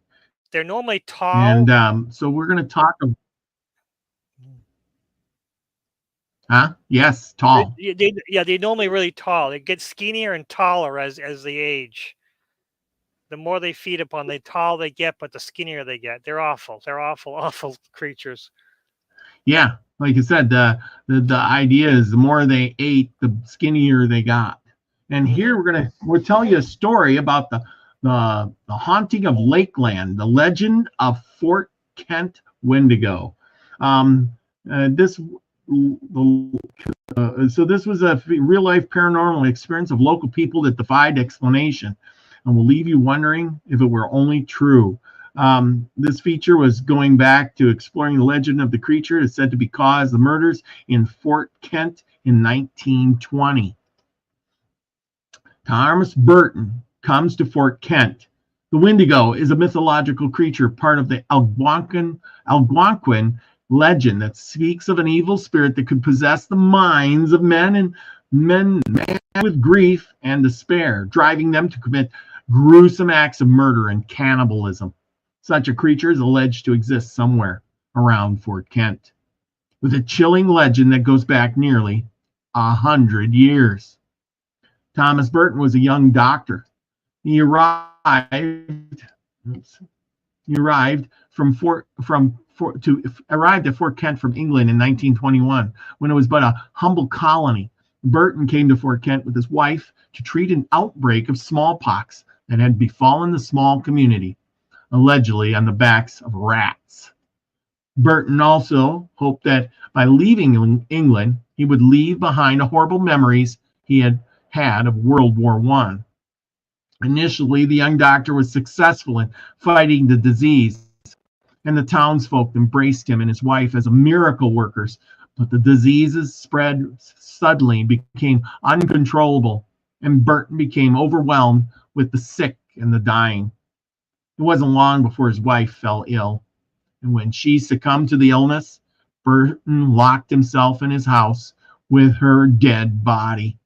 They're normally And tall. so we're gonna talk. Huh? Yes, tall. They normally really tall. They get skinnier and taller as they age. The more they feed upon, the tall they get, but the skinnier they get. They're awful. They're awful, awful creatures. Yeah, like I said, the idea is the more they ate, the skinnier they got. And Hmm. here we'll tell you a story about the haunting of Lakeland, the legend of Fort Kent Wendigo. Um, this so this was a real life paranormal experience of local people that defied explanation, and will leave you wondering if it were only true. This feature was going back to exploring the legend of the creature is said to be caused the murders in Fort Kent in 1920. Thomas Burton comes to Fort Kent. The Wendigo is a mythological creature, part of the Algonquin legend that speaks of an evil spirit that could possess the minds of men with grief and despair, driving them to commit gruesome acts of murder and cannibalism. Such a creature is alleged to exist somewhere around Fort Kent, with a chilling legend that goes back nearly 100 years. Thomas Burton was a young doctor. He arrived from Fort from Fort to arrived at Fort Kent from England in 1921 when it was but a humble colony. Burton came to Fort Kent with his wife to treat an outbreak of smallpox that had befallen the small community, allegedly on the backs of rats. Burton also hoped that by leaving England, he would leave behind the horrible memories he had had of World War I. Initially, the young doctor was successful in fighting the disease, and the townsfolk embraced him and his wife as miracle workers. But the diseases spread suddenly, became uncontrollable, and Burton became overwhelmed with the sick and the dying. It wasn't long before his wife fell ill, and when she succumbed to the illness, Burton locked himself in his house with her dead body.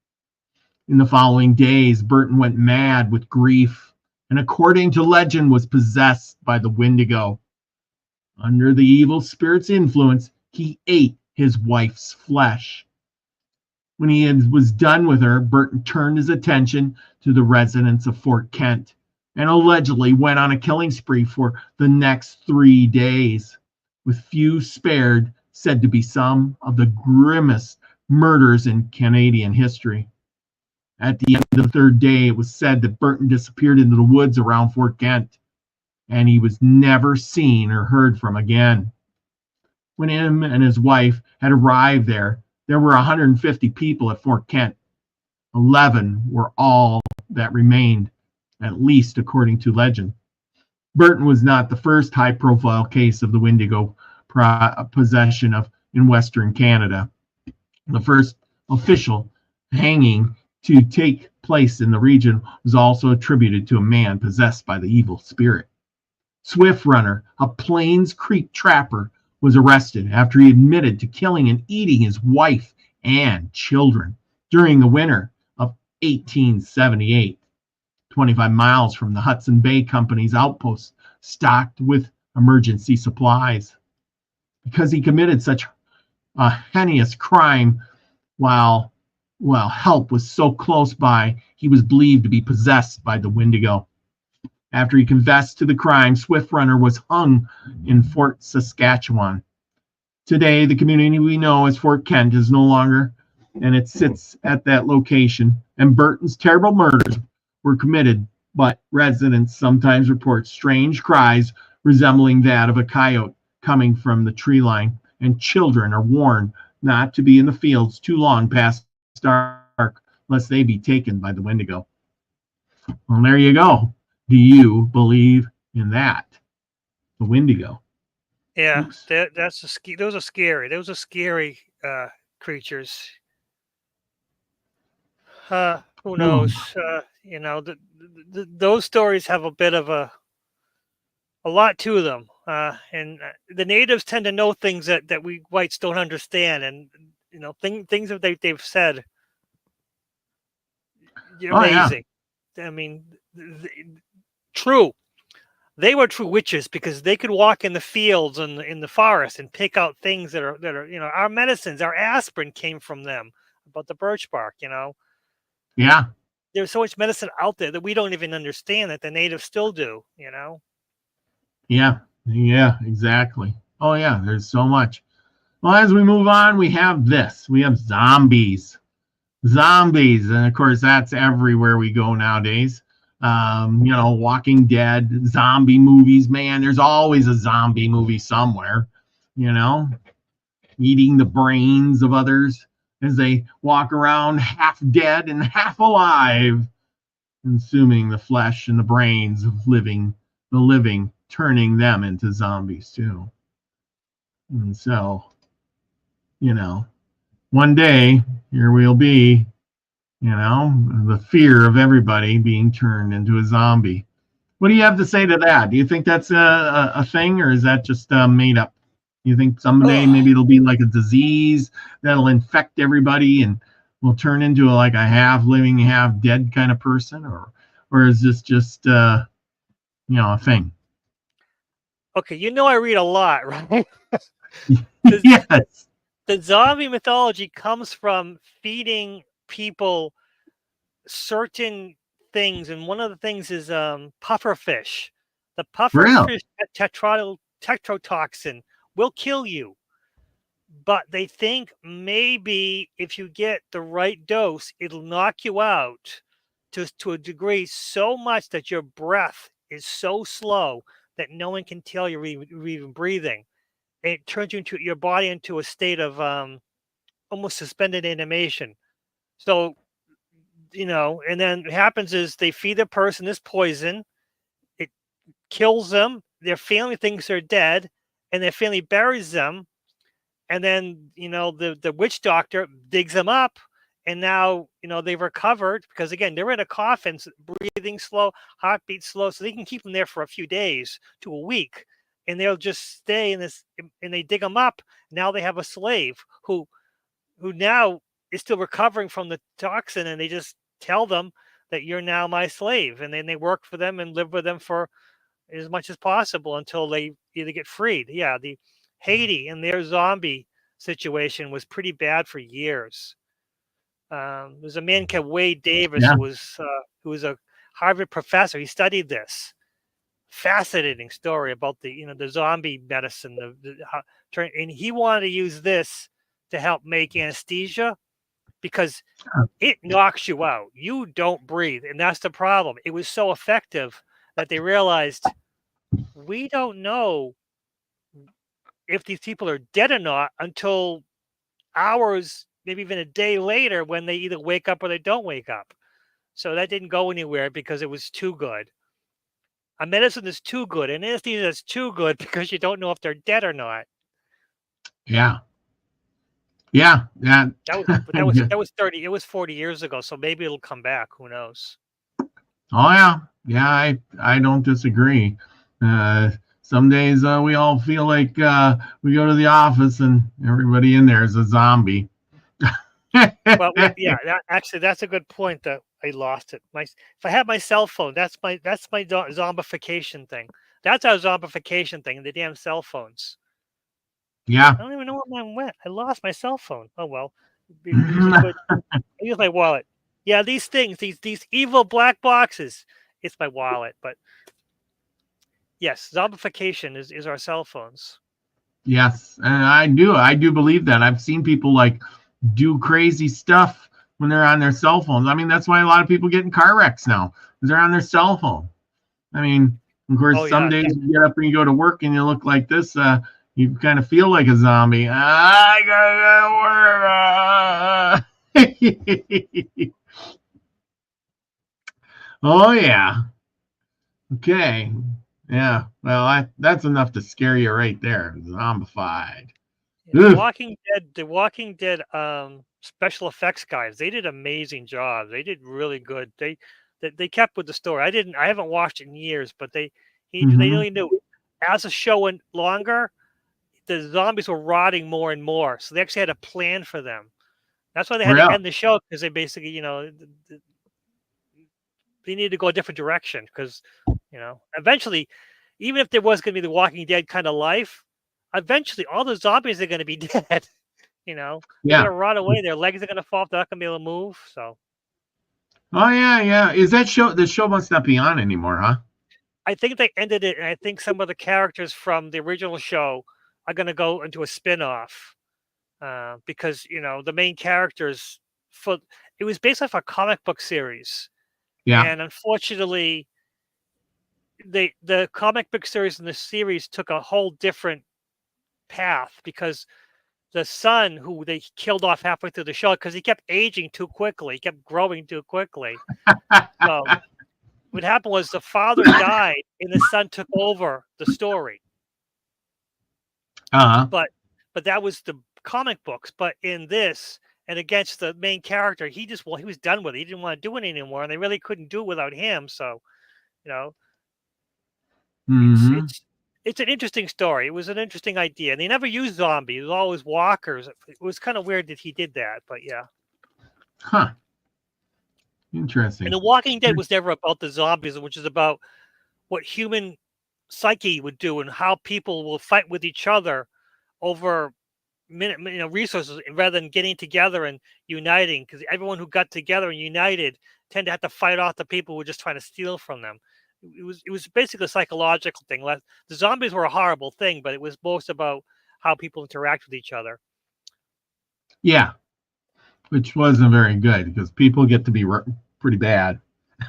In the following days, Burton went mad with grief, and according to legend, was possessed by the Wendigo. Under the evil spirit's influence, he ate his wife's flesh. When was done with her, Burton turned his attention to the residents of Fort Kent and allegedly went on a killing spree for the next 3 days, with few spared, said to be some of the grimmest murders in Canadian history. At the end of the third day, it was said that Burton disappeared into the woods around Fort Kent, and he was never seen or heard from again. When him and his wife had arrived there were 150 people at Fort Kent. 11 were all that remained, at least according to legend. Burton was not the first high-profile case of the Wendigo possession in Western Canada. The first official hanging to take place in the region was also attributed to a man possessed by the evil spirit. Swift Runner, a Plains Creek trapper, was arrested after he admitted to killing and eating his wife and children during the winter of 1878, 25 miles from the Hudson Bay Company's outpost, stocked with emergency supplies. Because he committed such a heinous crime while help was so close by, he was believed to be possessed by the Wendigo. After he confessed to the crime, Swift Runner was hung in Fort Saskatchewan. Today, the community we know as Fort Kent is no longer, and it sits at that location. And Burton's terrible murders were committed, but residents sometimes report strange cries resembling that of a coyote coming from the tree line, and children are warned not to be in the fields too long past dark, lest they be taken by the Wendigo. Well, there you go. Do you believe in that? The Wendigo. Yeah, those are scary. Those are scary creatures. Who knows? Those stories have a bit of a lot to them, and the natives tend to know things that we whites don't understand, and things that they've said. Amazing. Yeah. I mean, true. They were true witches because they could walk in the fields and in the forest and pick out things that are our medicines. Our aspirin came from them, about the birch bark. Yeah. There's so much medicine out there that we don't even understand that the natives still do. Yeah, exactly. Oh yeah, there's so much. Well, as we move on, we have this. We have zombies, and of course that's everywhere we go nowadays. Walking Dead, zombie movies. Man, there's always a zombie movie somewhere. Eating the brains of others as they walk around half dead and half alive, consuming the flesh and the brains of the living, turning them into zombies too. And so, one day here we'll be, the fear of everybody being turned into a zombie. What do you have to say to that? Do you think that's a thing, or is that just made up? You think someday maybe it'll be like a disease that'll infect everybody and will turn into a half living, half dead kind of person, or is this just a thing? Okay, I read a lot, right? Yes. The zombie mythology comes from feeding people certain things, and one of the things is pufferfish. The pufferfish tetrodotoxin will kill you, but they think maybe if you get the right dose, it'll knock you out to a degree so much that your breath is so slow that no one can tell you're even breathing. and it turns your body into a state of almost suspended animation. So, and then what happens is they feed the person this poison. It kills them. Their family thinks they're dead, and their family buries them. And then, the witch doctor digs them up, and now, they've recovered because, again, they're in a coffin, breathing slow, heartbeat slow, so they can keep them there for a few days to a week, and they'll just stay in this, and they dig them up. Now they have a slave who now is still recovering from the toxin, and they just tell them that you're now my slave, and then they work for them and live with them for as much as possible until they either get freed. Yeah, the Haiti and their zombie situation was pretty bad for years. There's a man called Wade Davis who was a Harvard professor. He studied this. Fascinating story about the zombie medicine. And he wanted to use this to help make anesthesia because it knocks you out. You don't breathe, and that's the problem. It was so effective that they realized we don't know if these people are dead or not until hours, maybe even a day later, when they either wake up or they don't wake up. So that didn't go anywhere because it was too good. A medicine is too good, and anesthesia is too good because you don't know if they're dead or not. Yeah. That was 30. It was 40 years ago, so maybe it'll come back. Who knows? Oh yeah. I don't disagree. Some days we all feel like we go to the office and everybody in there is a zombie. Well, yeah, actually, that's a good point. That I lost it. If I had my cell phone, that's my zombification thing. That's our zombification thing. The damn cell phones. Yeah. I don't even know where mine went. I lost my cell phone. Oh well. I use my wallet. Yeah, these things, these evil black boxes. It's my wallet, but yes, zombification is our cell phones. Yes, and I do believe that. I've seen people like do crazy stuff when they're on their cell phones. I mean, that's why a lot of people get in car wrecks now, because they're on their cell phone. I mean, of course, some days you get up and you go to work and you look like this. You kind of feel like a zombie. I gotta work. Oh yeah. Okay. Yeah. Well, that's enough to scare you right there. Zombified. The Walking Dead special effects guys, they did amazing jobs. They did really good. They kept with the story. I haven't watched it in years, but they really knew. As the show went longer, the zombies were rotting more and more. So they actually had a plan for them. That's why they had to end the show, because they basically, they needed to go a different direction, because, eventually, even if there was going to be the Walking Dead kind of life, eventually all the zombies are going to be dead. They're going to rot away. Their legs are going to fall off. They're not going to be able to move. So. Oh yeah. Is that show? The show must not be on anymore, huh? I think they ended it, and I think some of the characters from the original show are going to go into a spin-off, because the main characters it was based off a comic book series. Yeah. And unfortunately, the comic book series and the series took a whole different path, because the son, who they killed off halfway through the show because he kept aging too quickly, he kept growing too quickly. So what happened was the father died and the son took over the story. But that was the comic books. But in this, and against the main character, he was done with it. He didn't want to do it anymore, and they really couldn't do it without him. So, it's an interesting story. It was an interesting idea. And they never used zombies. It was always walkers. It was kind of weird that he did that, but yeah. Huh. Interesting. And The Walking Dead was never about the zombies, which is about what human psyche would do and how people will fight with each other over resources, rather than getting together and uniting, because everyone who got together and united tend to have to fight off the people who were just trying to steal from them. It was basically a psychological thing. The zombies were a horrible thing, but it was most about how people interact with each other. Yeah, which wasn't very good, because people get to be pretty bad.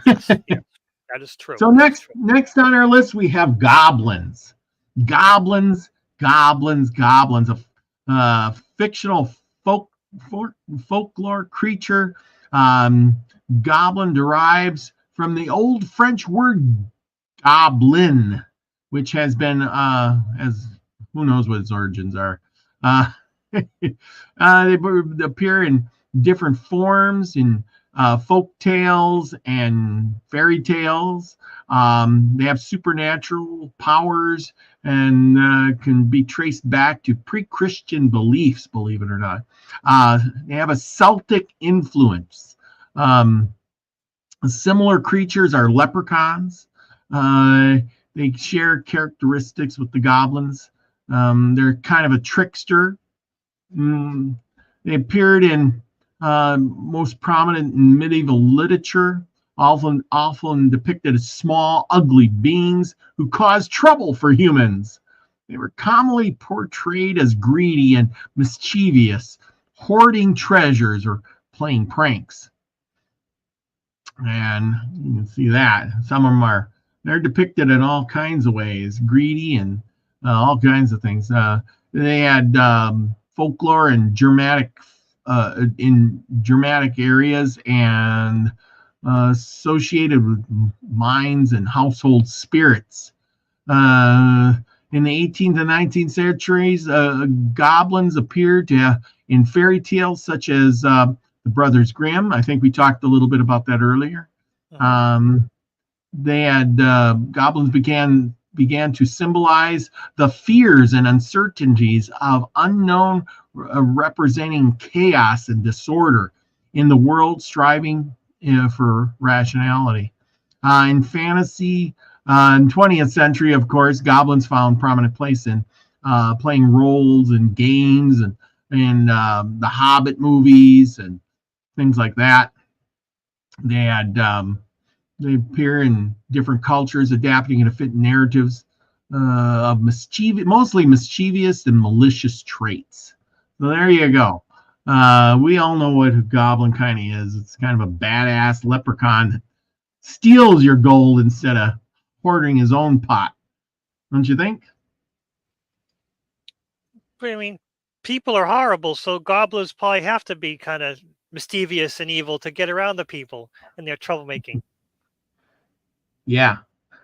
Yes, that is true. So next on our list we have goblins. Goblins Goblins, a fictional folklore creature. Goblin derives from the old French word goblin, which has been, as who knows what its origins are. They appear in different forms in folk tales and fairy tales. They have supernatural powers and can be traced back to pre-Christian beliefs, believe it or not. They have a Celtic influence. Similar creatures are leprechauns. They share characteristics with the goblins. They're kind of a trickster. They appeared in most prominent in medieval literature, often depicted as small, ugly beings who cause trouble for humans. They were commonly portrayed as greedy and mischievous, hoarding treasures or playing pranks. And you can see that. Some of them they're depicted in all kinds of ways, greedy and all kinds of things. They had folklore and Germanic areas and associated with mines and household spirits. In the 18th and 19th centuries, goblins appeared in fairy tales such as the Brothers Grimm. I think we talked a little bit about that earlier. They had goblins began to symbolize the fears and uncertainties of unknown, representing chaos and disorder in the world, striving for rationality. In fantasy, in 20th century, of course, goblins found prominent place in playing roles in games and the Hobbit movies and things like that. They appear in different cultures, adapting to fit narratives of mostly mischievous and malicious traits. So there you go. We all know what a goblin kind of is. It's kind of a badass leprechaun that steals your gold instead of hoarding his own pot. Don't you think? I mean, people are horrible, so goblins probably have to be kind of mischievous and evil to get around the people and their troublemaking. Yeah,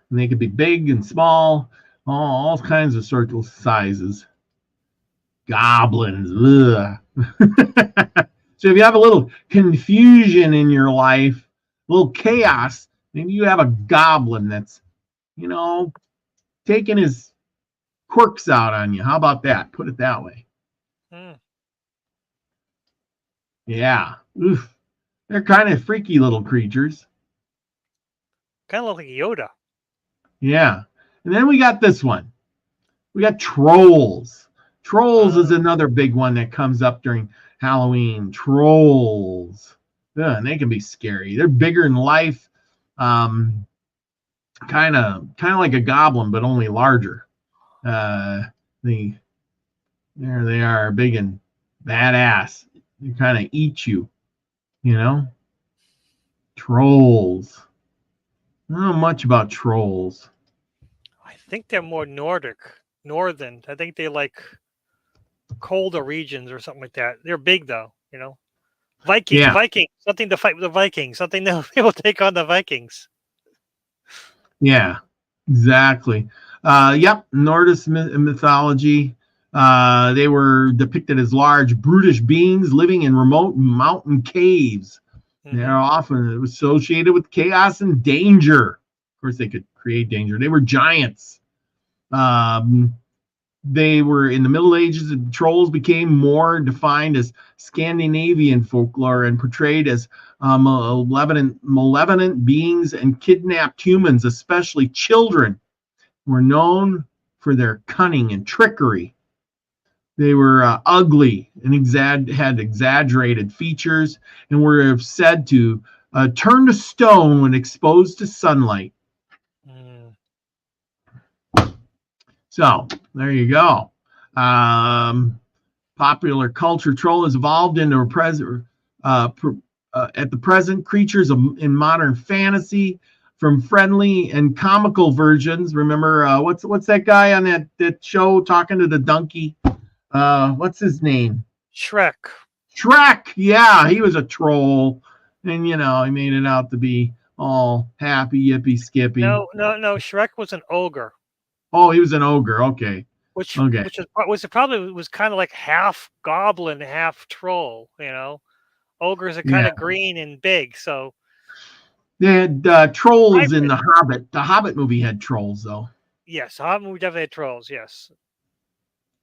and they could be big and small, all kinds of sorts of sizes. Goblins. So if you have a little confusion in your life, a little chaos, maybe you have a goblin that's, taking his quirks out on you. How about that? Put it that way. Yeah. Oof. They're kind of freaky little creatures. Kind of look like Yoda. Yeah. And then we got this one. We got trolls. Trolls is another big one that comes up during Halloween. Trolls. And they can be scary. They're bigger than life. Kind of like a goblin, but only larger. There they are, big and badass. They kind of eat you, Trolls. I don't know much about trolls. I think they're more northern. I think they like colder regions or something like that. They're big though, Vikings, Yeah. Vikings, something to fight with the Vikings, something to be able to take on the Vikings. Yeah, exactly. Yep, Nordic mythology. They were depicted as large, brutish beings living in remote mountain caves. They're often associated with chaos and danger. Of course, they could create danger. They were giants. They were in the Middle Ages. Trolls became more defined as Scandinavian folklore and portrayed as malevolent beings and kidnapped humans, especially children, were known for their cunning and trickery. They were ugly and had exaggerated features and were said to turn to stone when exposed to sunlight. So there you go. Popular culture, troll has evolved into at the present creatures in modern fantasy, from friendly and comical versions. Remember, what's that guy on that show talking to the donkey? What's his name? Shrek. Shrek. Yeah, he was a troll, and he made it out to be all happy, yippee, skippy. No. Shrek was an ogre. Oh, he was an ogre. Okay. Which Okay. was probably was kind of like half goblin, half troll. Ogres are kind Yeah. of green and big, so They had trolls in hybrid. The Hobbit. The Hobbit movie had trolls, though. Yes, we definitely had trolls. Yes.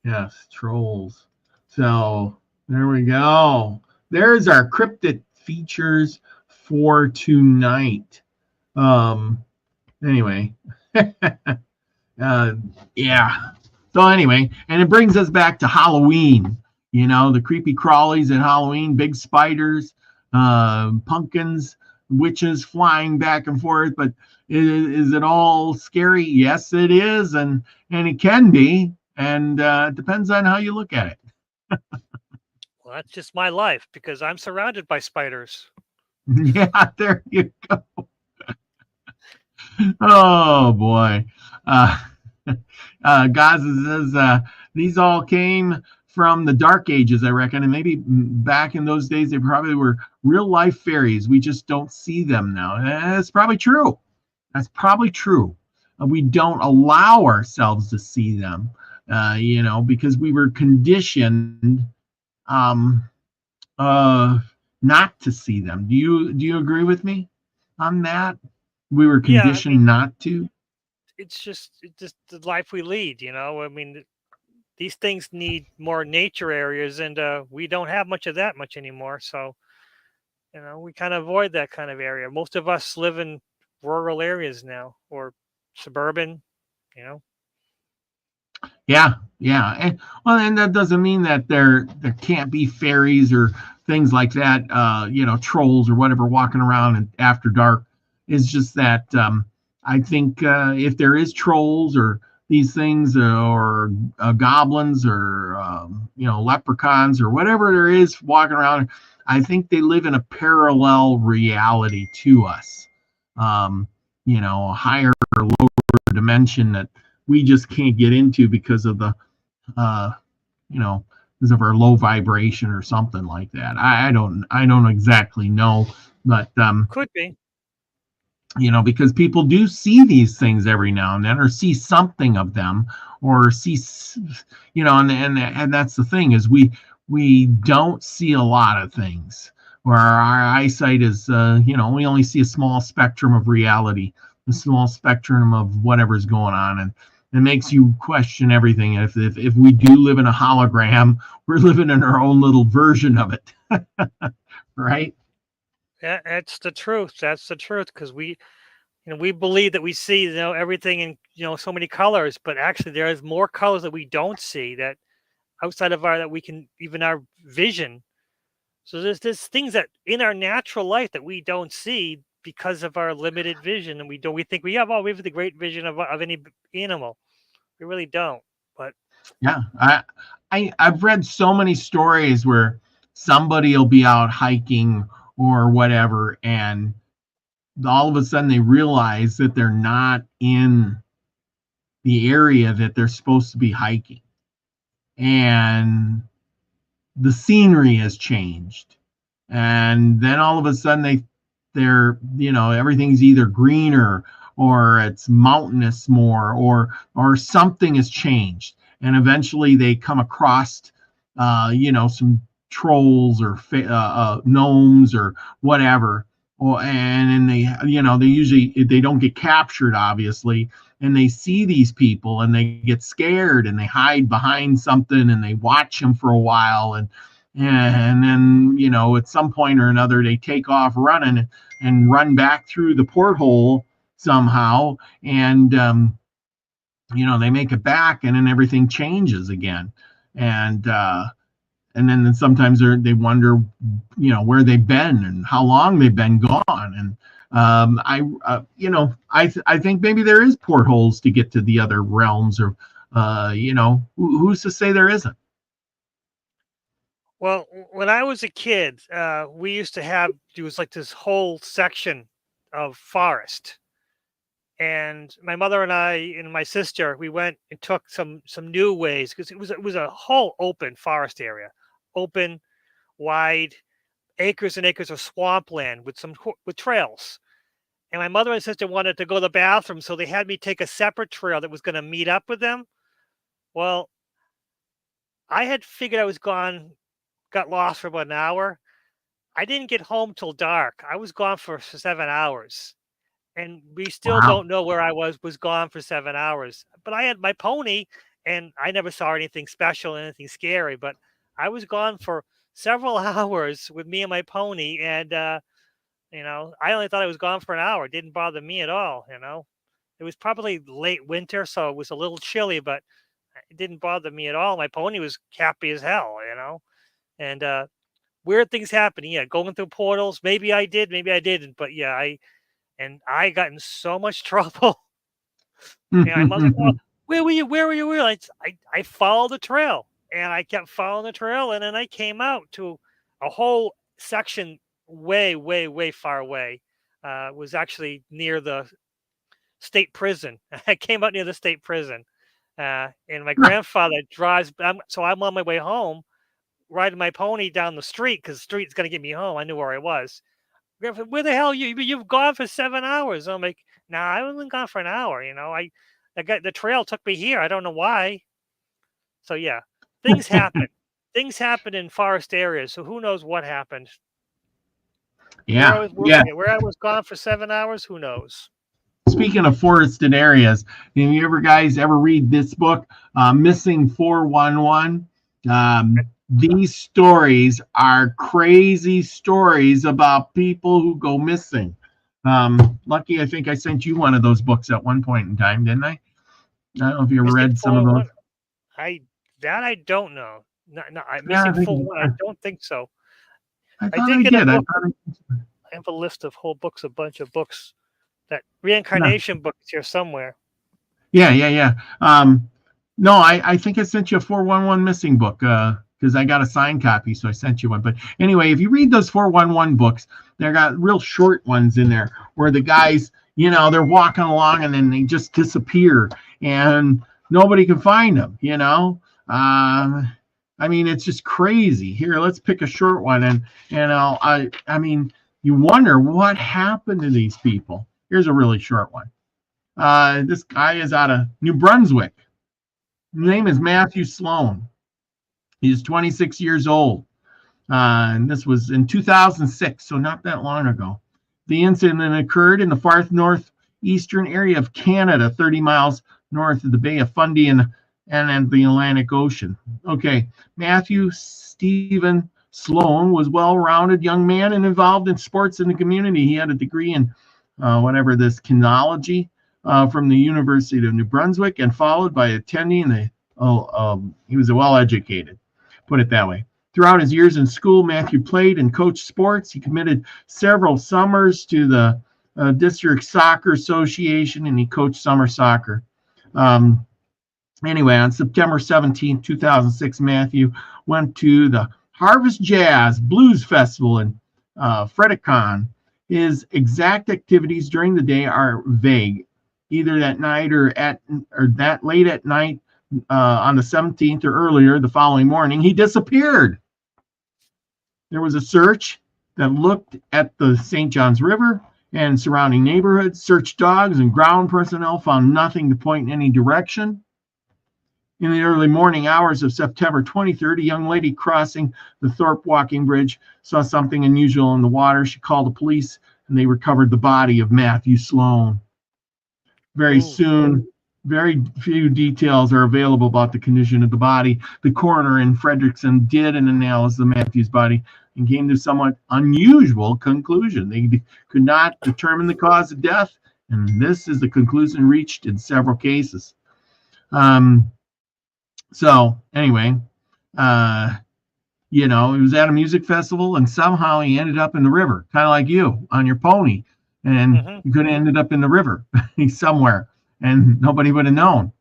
Yes, trolls. So there we go. There's our cryptid features for tonight. Anyway. Yeah. So anyway, and it brings us back to Halloween. The creepy crawlies at Halloween, big spiders, pumpkins, witches flying back and forth. But is it all scary? Yes, it is, and it can be, and it depends on how you look at it. Well, that's just my life because I'm surrounded by spiders. Yeah, there you go. Oh boy. Gaza says these all came from the dark ages, I reckon, and maybe back in those days they probably were real life fairies. We just don't see them now. That's probably true. That's probably true. We don't allow ourselves to see them, because we were conditioned not to see them. Do you agree with me on that? We were Yeah, I mean, conditioned not to. it's just the life we lead. I mean, these things need more nature areas, and we don't have much of that much anymore. So, we kind of avoid that kind of area. Most of us live in rural areas now or suburban. You know. Yeah, and that doesn't mean that there can't be fairies or things like that. Trolls or whatever walking around after dark. It's just that I think if there is trolls or these things or goblins or leprechauns or whatever there is walking around, I think they live in a parallel reality to us. A higher or lower dimension that we just can't get into because of the uh because of our low vibration or something like that. I don't exactly know, but Could be. because people do see these things every now and then or see something of them or see, and that's the thing is we don't see a lot of things where our eyesight is we only see a small spectrum of reality, a small spectrum of whatever's going on, and it makes you question everything. If we do live in a hologram, we're living in our own little version of it. Right? Yeah, that's the truth. That's the truth because we believe that we see everything in so many colors, but actually there is more colors that we don't see that outside of that we can even our vision. So there's things that in our natural life that we don't see because of our limited vision, and we think we have the great vision of any animal. We really don't. But Yeah, I've read so many stories where somebody will be out hiking or whatever, and all of a sudden they realize that they're not in the area that they're supposed to be hiking, and the scenery has changed, and then all of a sudden they're everything's either greener or it's mountainous more or something has changed, and eventually they come across some trolls or gnomes or whatever, and then they usually they don't get captured obviously, and they see these people and they get scared and they hide behind something and they watch them for a while, and then at some point or another they take off running and run back through the porthole somehow, and they make it back, and then everything changes again, and then sometimes they wonder where they've been and how long they've been gone, and I think maybe there is portholes to get to the other realms, or who's to say there isn't. well, when I was a kid, we used to have there was like this whole section of forest, And my mother and I and my sister, we went and took some new ways because it was a whole open forest area, open, wide, acres and acres of swampland with with trails. And my mother and sister wanted to go to the bathroom, so they had me take a separate trail that was going to meet up with them. Well, I had figured I was gone, got lost for about an hour. I didn't get home till dark. I was gone for 7 hours. And we still Wow. don't know where I was gone for 7 hours. But I had my pony, and I never saw anything special, anything scary. But I was gone for several hours with me and my pony, and I only thought I was gone for an hour. It didn't bother me at all. It was probably late winter, so it was a little chilly, but it didn't bother me at all. My pony was happy as hell. And weird things happen. Yeah, going through portals. Maybe I did, maybe I didn't. But yeah, I got in so much trouble. And my mother's like, "Oh, where were you? Where were you? Where?" I followed the trail, and I kept following the trail, and then I came out to a whole section way, way, way far away. Was actually near the state prison. I came out near the state prison, and my grandfather drives. So I'm on my way home, riding my pony down the street because the street's gonna get me home. I knew where I was. Grandpa, where the hell you've gone for 7 hours? I'm like, nah, I wasn't gone for an hour. The trail took me here. I don't know why. So yeah, things happen. Things happen in forest areas. So who knows what happened? Yeah. Yeah. Where I was gone for 7 hours, who knows? Speaking of forested areas, have you guys ever read this book, Missing 411? These stories are crazy stories about people who go missing. Lucky, I think I sent you one of those books at one point in time, didn't I? I don't know if you ever read some of those. I don't know. No, Yeah, Missing 411. I don't think so. I did get it. I have a list of whole books, a bunch of books. That reincarnation book is here somewhere. Yeah. No, I think I sent you a 411 missing book because I got a signed copy, so I sent you one. But anyway, if you read those 411 books, they got real short ones in there where the guys, they're walking along and then they just disappear and nobody can find them. I mean, it's just crazy. Here, let's pick a short one, and I mean, you wonder what happened to these people. Here's a really short one. This guy is out of New Brunswick. His name is Matthew Sloan. He's 26 years old. And this was in 2006, so not that long ago. The incident occurred in the far northeastern area of Canada, 30 miles north of the Bay of Fundy and the Atlantic Ocean. Okay, Matthew Stephen Sloan was a well-rounded young man and involved in sports in the community. He had a degree in kinology from the University of New Brunswick, and followed by attending he was well-educated, put it that way. Throughout his years in school, Matthew played and coached sports. He committed several summers to the District Soccer Association, and he coached summer soccer. Anyway, on September 17, 2006, Matthew went to the Harvest Jazz Blues Festival in Fredericton. His exact activities during the day are vague, either that night or that late at night on the 17th or earlier the following morning. He disappeared. There was a search that looked at the St. Johns River and surrounding neighborhoods. Search dogs and ground personnel found nothing to point in any direction. In the early morning hours of September 23rd, a young lady crossing the Thorpe Walking Bridge saw something unusual in the water. She called the police, and they recovered the body of Matthew Sloan. Very soon, very few details are available about the condition of the body. The coroner in Fredericton did an analysis of Matthew's body and came to a somewhat unusual conclusion. They could not determine the cause of death, and this is the conclusion reached in several cases. So anyway, he was at a music festival and somehow he ended up in the river, kind of like you on your pony, and you could have ended up in the river somewhere and nobody would have known.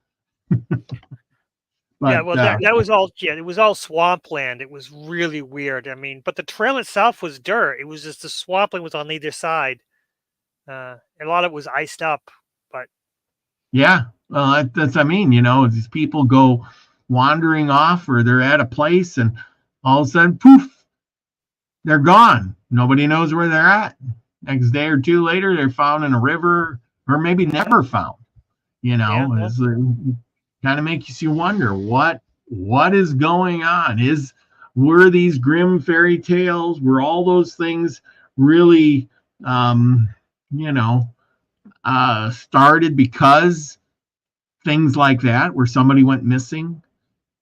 But, that was all. Yeah, it was all swampland. It was really weird. I mean, but the trail itself was dirt. It was just the swampland was on either side. A lot of it was iced up. But yeah, well, that's I mean, these people go wandering off, or they're at a place, and all of a sudden, poof, they're gone. Nobody knows where they're at. Next day or two later, they're found in a river, or maybe never found. yeah, well, It's kind of makes you wonder what is going on. Were these grim fairy tales? Were all those things really, you know, started because things like that, where somebody went missing?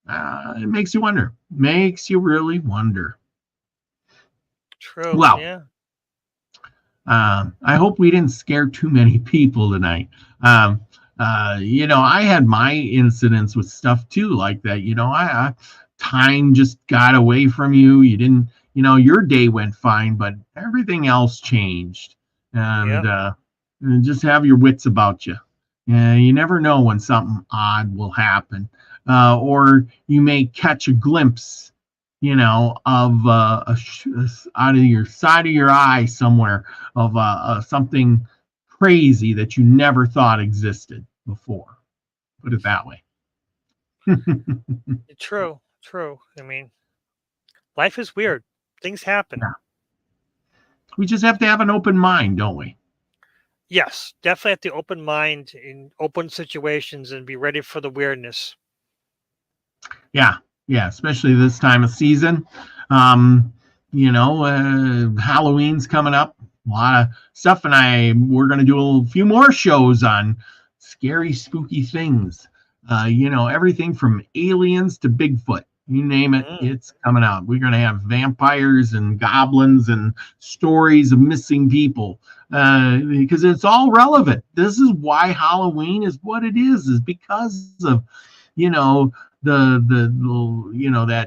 It makes you wonder. Makes you really wonder. true. Well, Yeah. I hope we didn't scare too many people tonight. I had my incidents with stuff too, like that. Time just got away from you. You didn't, your day went fine, but everything else changed. And, Yep. and just have your wits about you. You never know when something odd will happen, or you may catch a glimpse, of out of your side of your eye somewhere of something crazy that you never thought existed before. Put it that way. True. True. I mean, life is weird. Things happen. Yeah. We just have to have an open mind, don't we? Yes, definitely have to open mind in open situations and be ready for the weirdness. Yeah, especially this time of season. Halloween's coming up. A lot of stuff, and we're going to do a few more shows on scary, spooky things. Everything from aliens to Bigfoot. You name it, it's coming out. We're going to have vampires and goblins and stories of missing people, because it's all relevant. This is why Halloween is what it is because of, that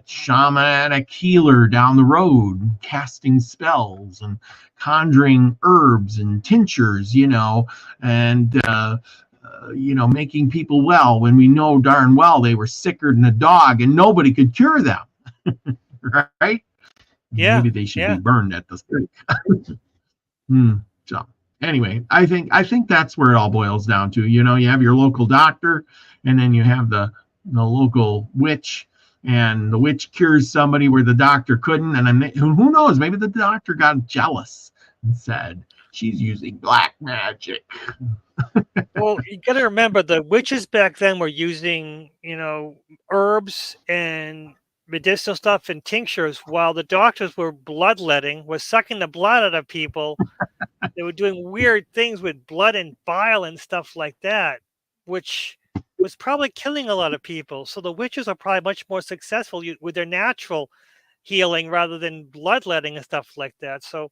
shamanic healer down the road casting spells and conjuring herbs and tinctures, and making people well when we know darn well they were sicker than a dog and nobody could cure them. Right? Yeah. Maybe they should be burned at the stake. So anyway, I think that's where it all boils down to. You have your local doctor, and then you have the local witch, and the witch cures somebody where the doctor couldn't, and then who knows, maybe the doctor got jealous and said she's using black magic. Well, you got to remember the witches back then were using, herbs and medicinal stuff and tinctures, while the doctors were bloodletting, were sucking the blood out of people. They were doing weird things with blood and bile and stuff like that, which was probably killing a lot of people. So the witches are probably much more successful with their natural healing rather than bloodletting and stuff like that. So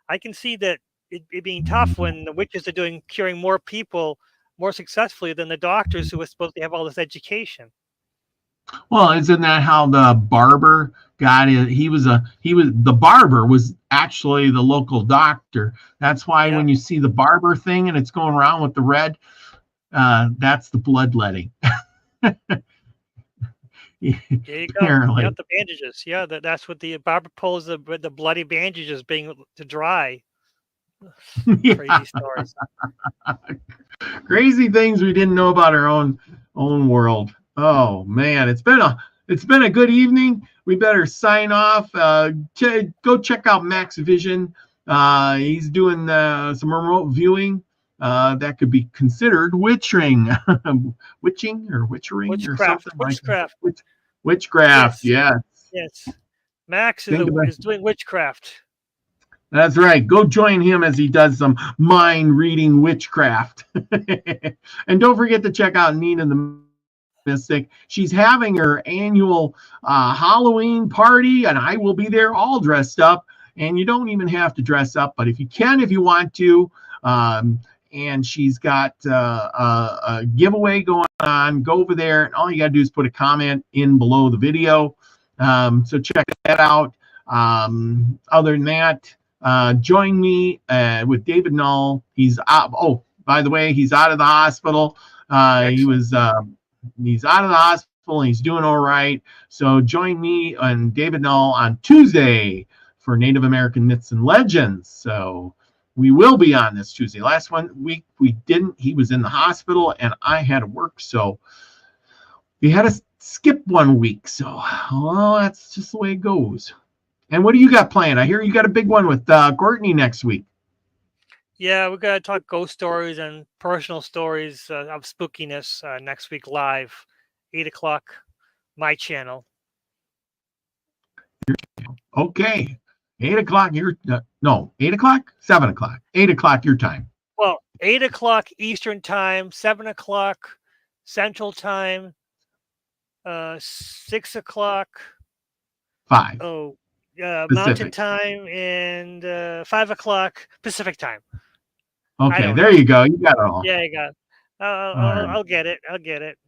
I can see that it being tough when the witches are curing more people more successfully than the doctors who are supposed to have all this education. Well, isn't that how the barber got it? The barber was actually the local doctor. That's why when you see the barber thing and it's going around with the red, that's the bloodletting. There you go. Apparently. You got the bandages. Yeah, that's what the barber pulls the bloody bandages being to dry. Crazy stories. Crazy things we didn't know about our own world. Oh man, it's been a good evening. We better sign off. Go check out Max Vision. He's doing some remote viewing. That could be considered witching or witchering or something witchcraft. like that. Witchcraft, yes. Max is doing witchcraft. That's right. Go join him as he does some mind reading witchcraft. And don't forget to check out Nina the Mystic. She's having her annual Halloween party, and I will be there all dressed up. And you don't even have to dress up, but if you want to. And she's got a giveaway going on. Go over there, and all you got to do is put a comment in below the video. So check that out. Other than that, join me with David Null. He's out. Oh, by the way, he's out of the hospital. He's out of the hospital, and he's doing all right. So join me and David Null on Tuesday for Native American Myths and Legends. So We will be on this Tuesday. Last week we didn't. He was in the hospital and I had to work, so we had to skip 1 week. So, well, that's just the way it goes. And what do you got planned? I hear you got a big one with Courtney next week. Yeah, we're gonna talk ghost stories and personal stories of spookiness next week live, 8 o'clock, my channel. Okay. 8 o'clock your no, 8 o'clock, 7 o'clock, 8 o'clock your time. Well, 8 o'clock Eastern time, 7 o'clock Central time, 6 o'clock. 5. Oh, Pacific. Mountain time, and 5 o'clock Pacific time. Okay, there you go. You got it all. Yeah, you got it. I'll get it. I'll get it.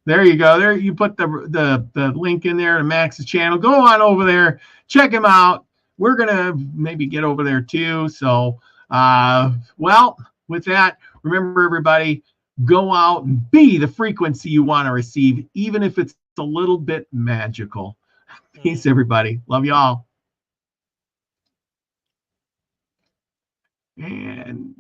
There you go. There you put the link in there to Max's channel. Go on over there, check him out. We're gonna maybe get over there too. So, well, with that, remember everybody, go out and be the frequency you want to receive, even if it's a little bit magical. Peace, everybody. Love y'all. And